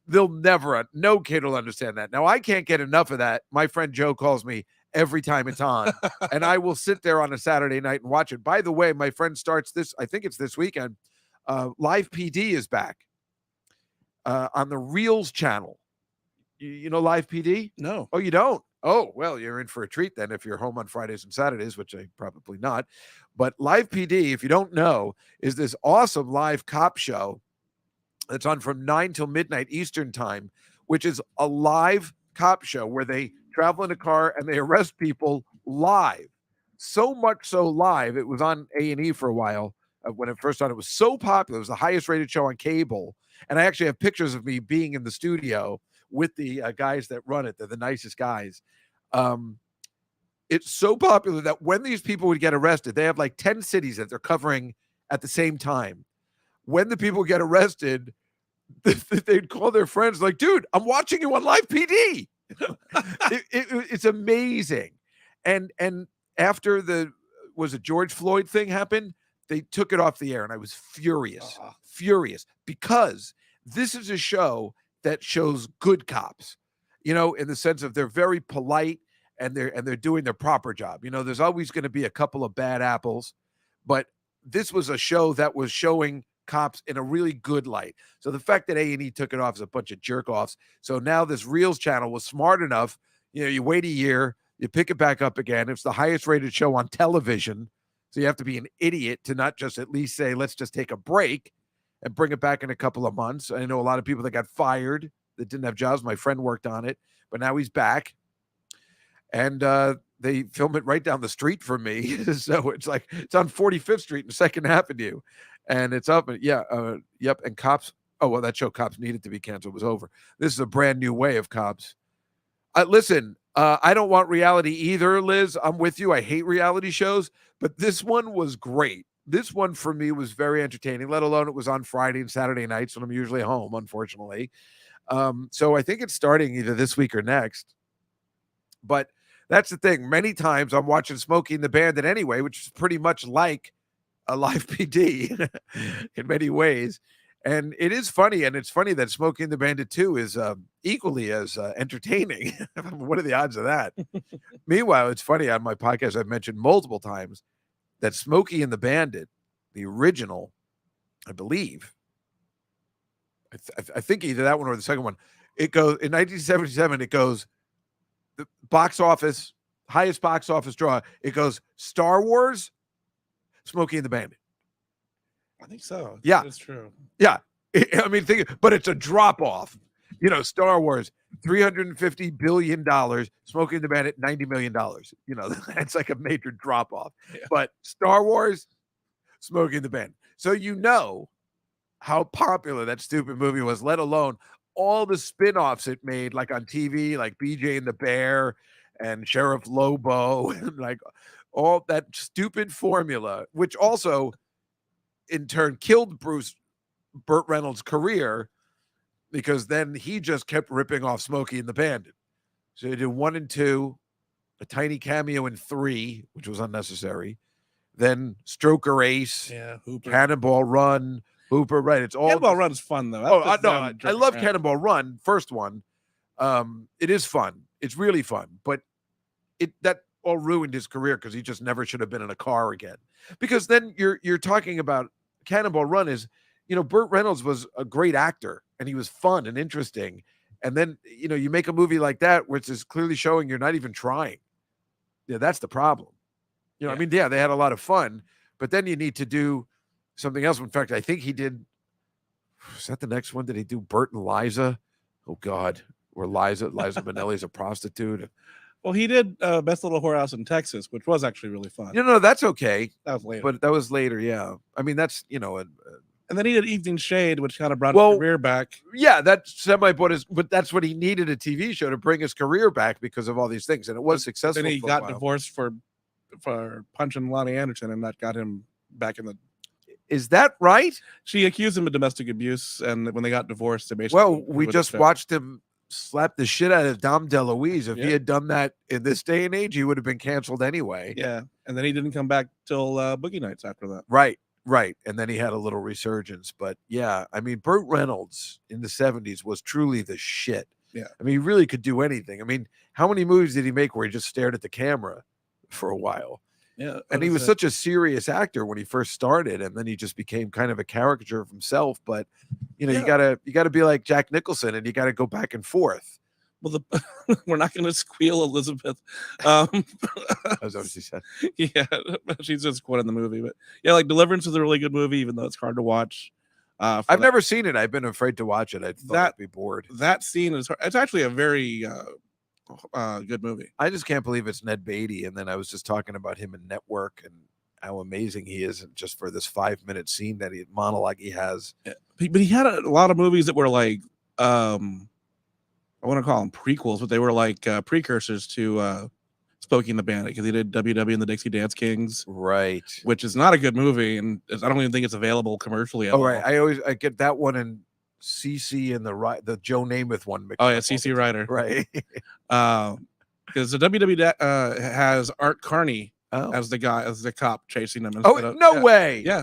no kid will understand that. Now, I can't get enough of that. My friend Joe calls me every time it's on. And I will sit there on a Saturday night and watch it. By the way, my friend starts this, I think it's this weekend. Live PD is back on the Reels channel. You know Live PD? No. Oh, you don't? Oh, well, you're in for a treat then if you're home on Fridays and Saturdays, which I probably not. But Live PD, if you don't know, is this awesome live cop show that's on from 9 till midnight Eastern time, which is a live cop show where they travel in a car and they arrest people live. So much so live, it was on A&E for a while when it first started. It was so popular. It was the highest rated show on cable. And I actually have pictures of me being in the studio with the guys that run it. They're the nicest guys. It's so popular that when these people would get arrested, they have like 10 cities that they're covering at the same time. When the people get arrested, they'd call their friends like, dude, I'm watching you on Live PD. It's amazing. And after was it George Floyd thing happened, they took it off the air, and I was furious, because this is a show that shows good cops, in the sense of they're very polite and they're doing their proper job. There's always going to be a couple of bad apples, but this was a show that was showing cops in a really good light. So the fact that A&E took it off is a bunch of jerk offs. So now this Reels channel was smart enough. You wait a year, you pick it back up again. It's the highest rated show on television. So you have to be an idiot to not just at least say, let's just take a break and bring it back in a couple of months. I know a lot of people that got fired that didn't have jobs. My friend worked on it, but now he's back. And they film it right down the street from me. So it's like, it's on 45th Street and 2nd Avenue. And it's up. Yep. And Cops. Oh, well, that show Cops needed to be canceled. Was over. This is a brand new way of Cops. Listen, I don't want reality either, Liz. I'm with you. I hate reality shows, but this one was great. This one for me was very entertaining, let alone it was on Friday and Saturday nights when I'm usually home, unfortunately. So I think it's starting either this week or next. But that's the thing. Many times I'm watching Smokey and the Bandit anyway, which is pretty much like a Live PD in many ways. And it is funny. And it's funny that Smokey and the Bandit 2 is equally as entertaining. What are the odds of that? Meanwhile, it's funny, on my podcast, I've mentioned multiple times that Smokey and the Bandit, the original, I believe, I think either that one or the second one, it goes in 1977, it goes the box office, highest box office draw. It goes Star Wars, Smokey and the Bandit. I think so. Yeah. That's true. Yeah. I mean, but it's a drop off. Star Wars, $350 billion, Smokey and the Bandit, $90 million. That's like a major drop off. Yeah. But Star Wars, Smokey and the Bandit. So how popular that stupid movie was, let alone all the spin-offs it made, like on TV, like BJ and the Bear and Sheriff Lobo, and like all that stupid formula, which also in turn killed Burt Reynolds' career, because then he just kept ripping off Smokey and the Bandit. So he did 1 and 2, a tiny cameo in 3, which was unnecessary. Then Stroker Ace, Hooper. Cannonball Run, Hooper, right? It's all Cannonball Run's fun though. I love Cannonball Run, first one. It is fun. It's really fun, but that all ruined his career because he just never should have been in a car again. Because then you're talking about Cannonball Run is, Burt Reynolds was a great actor and he was fun and interesting. And then, you make a movie like that, which is clearly showing you're not even trying. Yeah, that's the problem. I mean, they had a lot of fun, but then you need to do something else. In fact, I think he did. Was that the next one? Did he do Bert and Liza? Oh God, where Liza Minnelli's a prostitute. Well, he did Best Little Whorehouse in Texas, which was actually really fun. That's okay. That was later. But that was later, yeah. I mean, that's, and then he did Evening Shade, which kind of brought his career back. Yeah, that but that's what he needed, a TV show to bring his career back because of all these things. And it was successful. Then he got divorced for punching Lonnie Anderson, and that got him back in the... Is that right? She accused him of domestic abuse, and when they got divorced, they basically... Well, we just watched him slap the shit out of Dom DeLuise. If he had done that in this day and age, he would have been canceled anyway. Yeah, and then he didn't come back till Boogie Nights after that. Right. And then he had a little resurgence. But yeah, I mean, Burt Reynolds in the 70s was truly the shit. Yeah. I mean, he really could do anything. I mean, how many movies did he make where he just stared at the camera for a while? Yeah. And he was such a serious actor when he first started, and then he just became kind of a caricature of himself. But you know, Yeah. you gotta be like Jack Nicholson, and you got to go back and forth. Well, we're not going to squeal Elizabeth. That's what she said. Yeah, she's just quoting the movie, but yeah, like Deliverance is a really good movie, even though it's hard to watch. I've never seen it. I've been afraid to watch it. I thought I'd be bored. That scene it's actually a very good movie. I just can't believe it's Ned Beatty. And then I was just talking about him in Network and how amazing he is, and just for this 5-minute scene that monologue he has. Yeah. But he had a lot of movies that were like I want to call them prequels, but they were like precursors to Smokey and the Bandit, because he did WW and the Dixie Dance Kings, right? Which is not a good movie, and I don't even think it's available commercially at all. Right. I get that one, and CC and the Joe Namath one. Oh yeah, CC Ryder. Right. Because the WW has Art Carney as the cop chasing them. Oh no way! Yeah,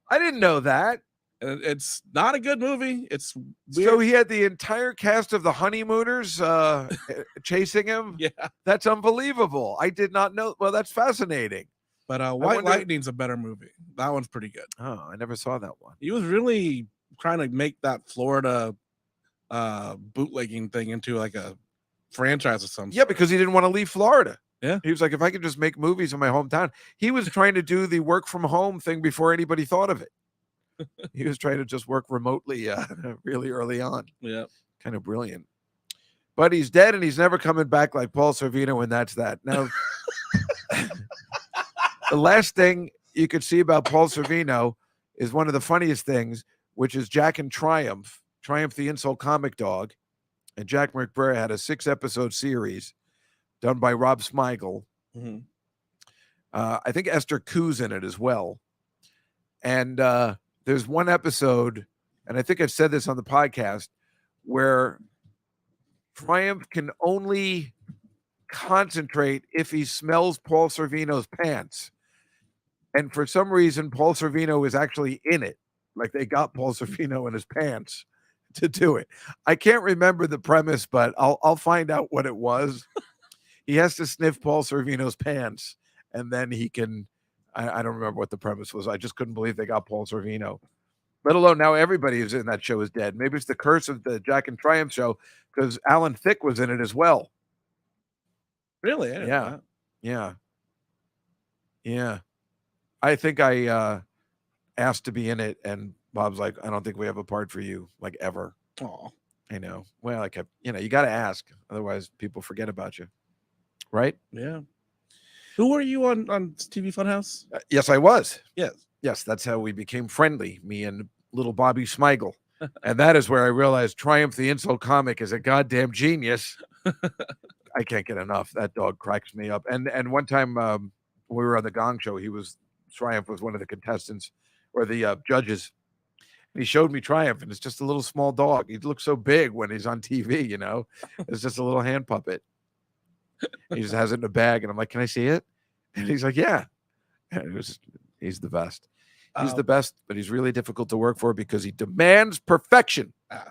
I didn't know that. It's not a good movie. It's weird. So he had the entire cast of the Honeymooners chasing him. Yeah, that's unbelievable. I did not know. Well, that's fascinating. But White Lightning's a better movie. That one's pretty good. Oh, I never saw that one. He was really trying to make that Florida bootlegging thing into like a franchise or something. Yeah, because he didn't want to leave Florida. Yeah, he was like, if I could just make movies in my hometown. He was trying to do the work from home thing before anybody thought of it. He was trying to just work remotely really early on. Yeah. Kind of brilliant. But he's dead, and he's never coming back like Paul Sorvino, and that's that. Now, the last thing you could see about Paul Sorvino is one of the funniest things, which is Jack and Triumph the Insult Comic Dog. And Jack McBrayer had a 6-episode series done by Rob Smigel. Mm-hmm. I think Esther Koo's in it as well. And there's one episode, and I think I've said this on the podcast, where Triumph can only concentrate if he smells Paul Sorvino's pants. And for some reason, Paul Sorvino is actually in it. Like they got Paul Sorvino in his pants to do it. I can't remember the premise, but I'll find out what it was. He has to sniff Paul Sorvino's pants, and then he can. I don't remember what the premise was. I just couldn't believe they got Paul Sorvino. Let alone now everybody who's in that show is dead. Maybe it's the curse of the Jack and Triumph show, because Alan Thicke was in it as well. Really? Yeah. I think I asked to be in it, and Bob's like, I don't think we have a part for you, like, ever. Oh, I know. Well, I kept, you got to ask. Otherwise, people forget about you. Right? Yeah. Who were you on TV Funhouse? Yes, I was. Yes, that's how we became friendly, me and little Bobby Smigel. And that is where I realized Triumph the Insult Comic is a goddamn genius. I can't get enough. That dog cracks me up. And one time we were on the Gong Show, Triumph was one of the contestants or the judges. And he showed me Triumph, and it's just a little small dog. He looks so big when he's on TV, It's just a little hand puppet. He just has it in a bag, and I'm like, can I see it? And he's like, yeah. And he's the best. He's the best, but he's really difficult to work for because he demands perfection. What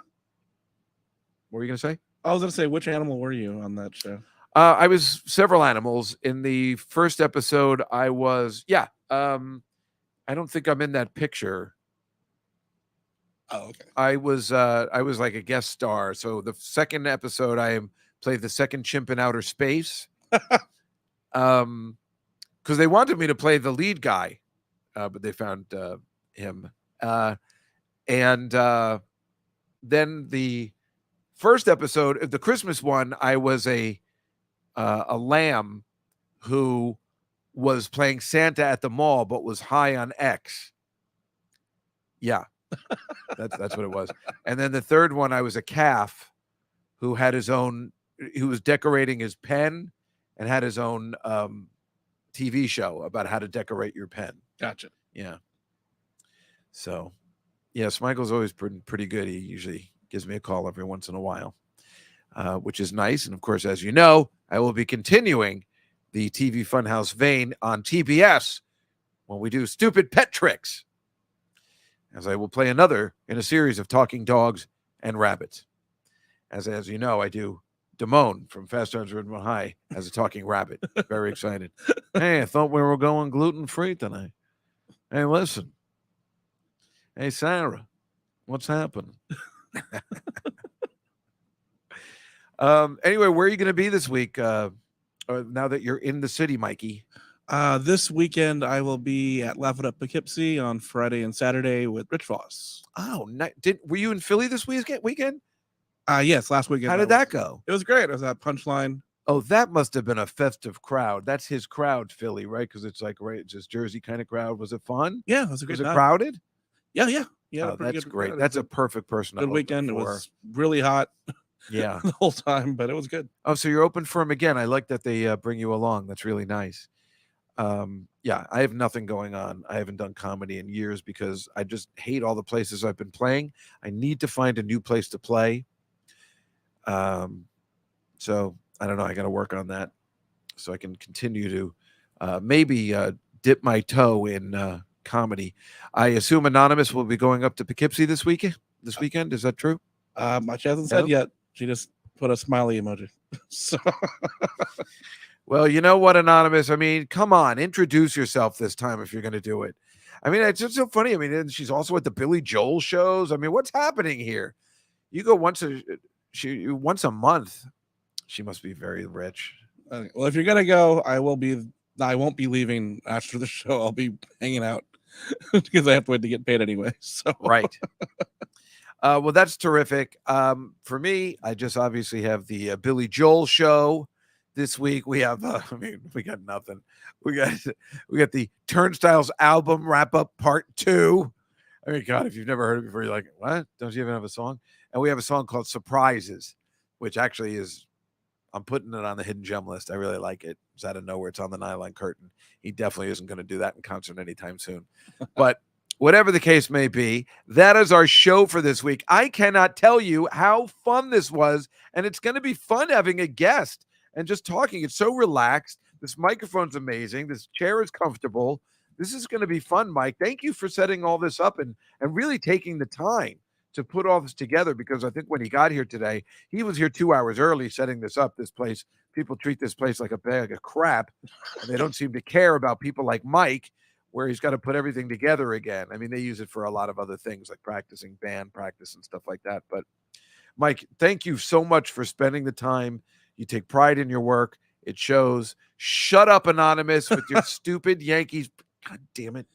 were you going to say? I was going to say, which animal were you on that show? I was several animals. In the first episode, I was, I don't think I'm in that picture. Oh, okay. I was like a guest star. So the second episode, I played the second chimp in outer space. Because they wanted me to play the lead guy, but they found him. And then the first episode, the Christmas one, I was a lamb who was playing Santa at the mall, but was high on X. Yeah, that's what it was. And then the third one, I was a calf who had his own. He was decorating his pen and had his own TV show about how to decorate your pen. Gotcha. Yeah. So, yes, Michael's always pretty good. He usually gives me a call every once in a while, which is nice. And of course, as you know, I will be continuing the TV Funhouse vein on TBS when we do Stupid Pet Tricks, as I will play another in a series of talking dogs and rabbits. as you know, I do Damone from Fast Times at Ridgemont High as a talking rabbit. Very excited. Hey, I thought we were going gluten-free tonight. Hey, listen. Hey, Sarah, what's happening? Anyway, where are you going to be this week? Now that you're in the city, Mikey. This weekend I will be at Laugh It Up Poughkeepsie on Friday and Saturday with Rich Voss. Oh, were you in Philly this weekend? Yes, last weekend. How did that go? It was great. It was at Punchline. Oh, that must have been a festive crowd. That's his crowd, Philly, right? Because it's like it's just Jersey kind of crowd. Was it fun? Yeah, it was a good Was it time. crowded? Yeah. Oh, that's great. That's a perfect person. Good weekend. It was really hot. Yeah, the whole time, but it was good. Oh, so you're open for him again. I like that they bring you along. That's really nice. Yeah, I have nothing going on. I haven't done comedy in years because I just hate all the places I've been playing. I need to find a new place to play. So I don't know. I got to work on that so I can continue to maybe dip my toe in comedy. I assume Anonymous will be going up to Poughkeepsie this weekend. Is that true? She hasn't said yet. She just put a smiley emoji. So, well, you know what, Anonymous? I mean, come on, introduce yourself this time if you're going to do it. I mean, it's just so funny. I mean, she's also at the Billy Joel shows. I mean, what's happening here? You go once a month. She must be very rich. Well, if you're gonna go, I won't be leaving after the show. I'll be hanging out because I have to wait to get paid anyway. So right. Well, that's terrific. For me, I just obviously have the Billy Joel show this week. We have, we got nothing. We got the Turnstiles album wrap up part 2. I mean, God, if you've never heard it before, you're like, what? Don't you even have a song? And we have a song called Surprises, which actually is, I'm putting it on the hidden gem list. I really like it. It's out of nowhere. It's on the Nylon Curtain. He definitely isn't going to do that in concert anytime soon. But whatever the case may be, that is our show for this week. I cannot tell you how fun this was, and it's going to be fun having a guest and just talking. It's so relaxed. This microphone's amazing. This chair is comfortable. This is going to be fun, Mike. Thank you for setting all this up and really taking the time to put all this together, because I think when he got here today, he was here 2 hours early setting this up. This place, people treat this place like a bag of crap, and they don't seem to care about people like Mike, where he's got to put everything together again. I mean, they use it for a lot of other things like practicing band practice and stuff like that. But Mike, thank you so much for spending the time. You take pride in your work. It shows. Shut up, Anonymous, with your stupid Yankees. God damn it.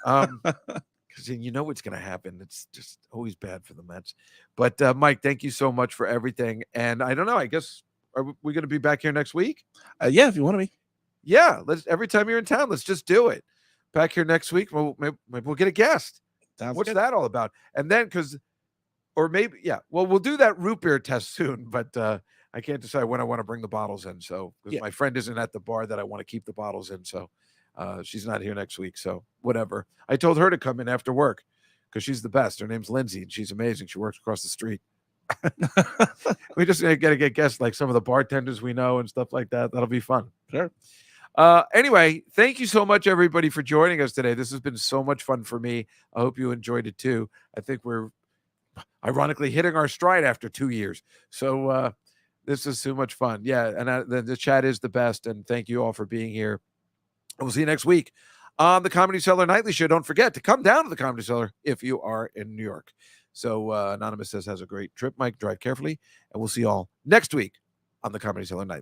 Because you know what's going to happen. It's just always bad for the Mets. But Mike, thank you so much for everything. And I don't know, I guess, are we going to be back here next week? Yeah, if you want to be. Yeah, every time you're in town, let's just do it. Back here next week, maybe we'll get a guest. What's that all about? And then, we'll do that root beer test soon, but I can't decide when I want to bring the bottles in. So, because my friend isn't at the bar that I want to keep the bottles in. So, she's not here next week. So, whatever. I told her to come in after work because she's the best. Her name's Lindsay, and she's amazing. She works across the street. We just got to get guests like some of the bartenders we know and stuff like that. That'll be fun. Sure. Anyway, thank you so much, everybody, for joining us today. This has been so much fun for me. I hope you enjoyed it too. I think we're ironically hitting our stride after 2 years. So this is so much fun. Yeah, and the chat is the best. And thank you all for being here. And we'll see you next week on the Comedy Cellar Nightly Show. Don't forget to come down to the Comedy Cellar if you are in New York. So Anonymous says, has a great trip, Mike. Drive carefully. And we'll see you all next week on the Comedy Cellar Nightly.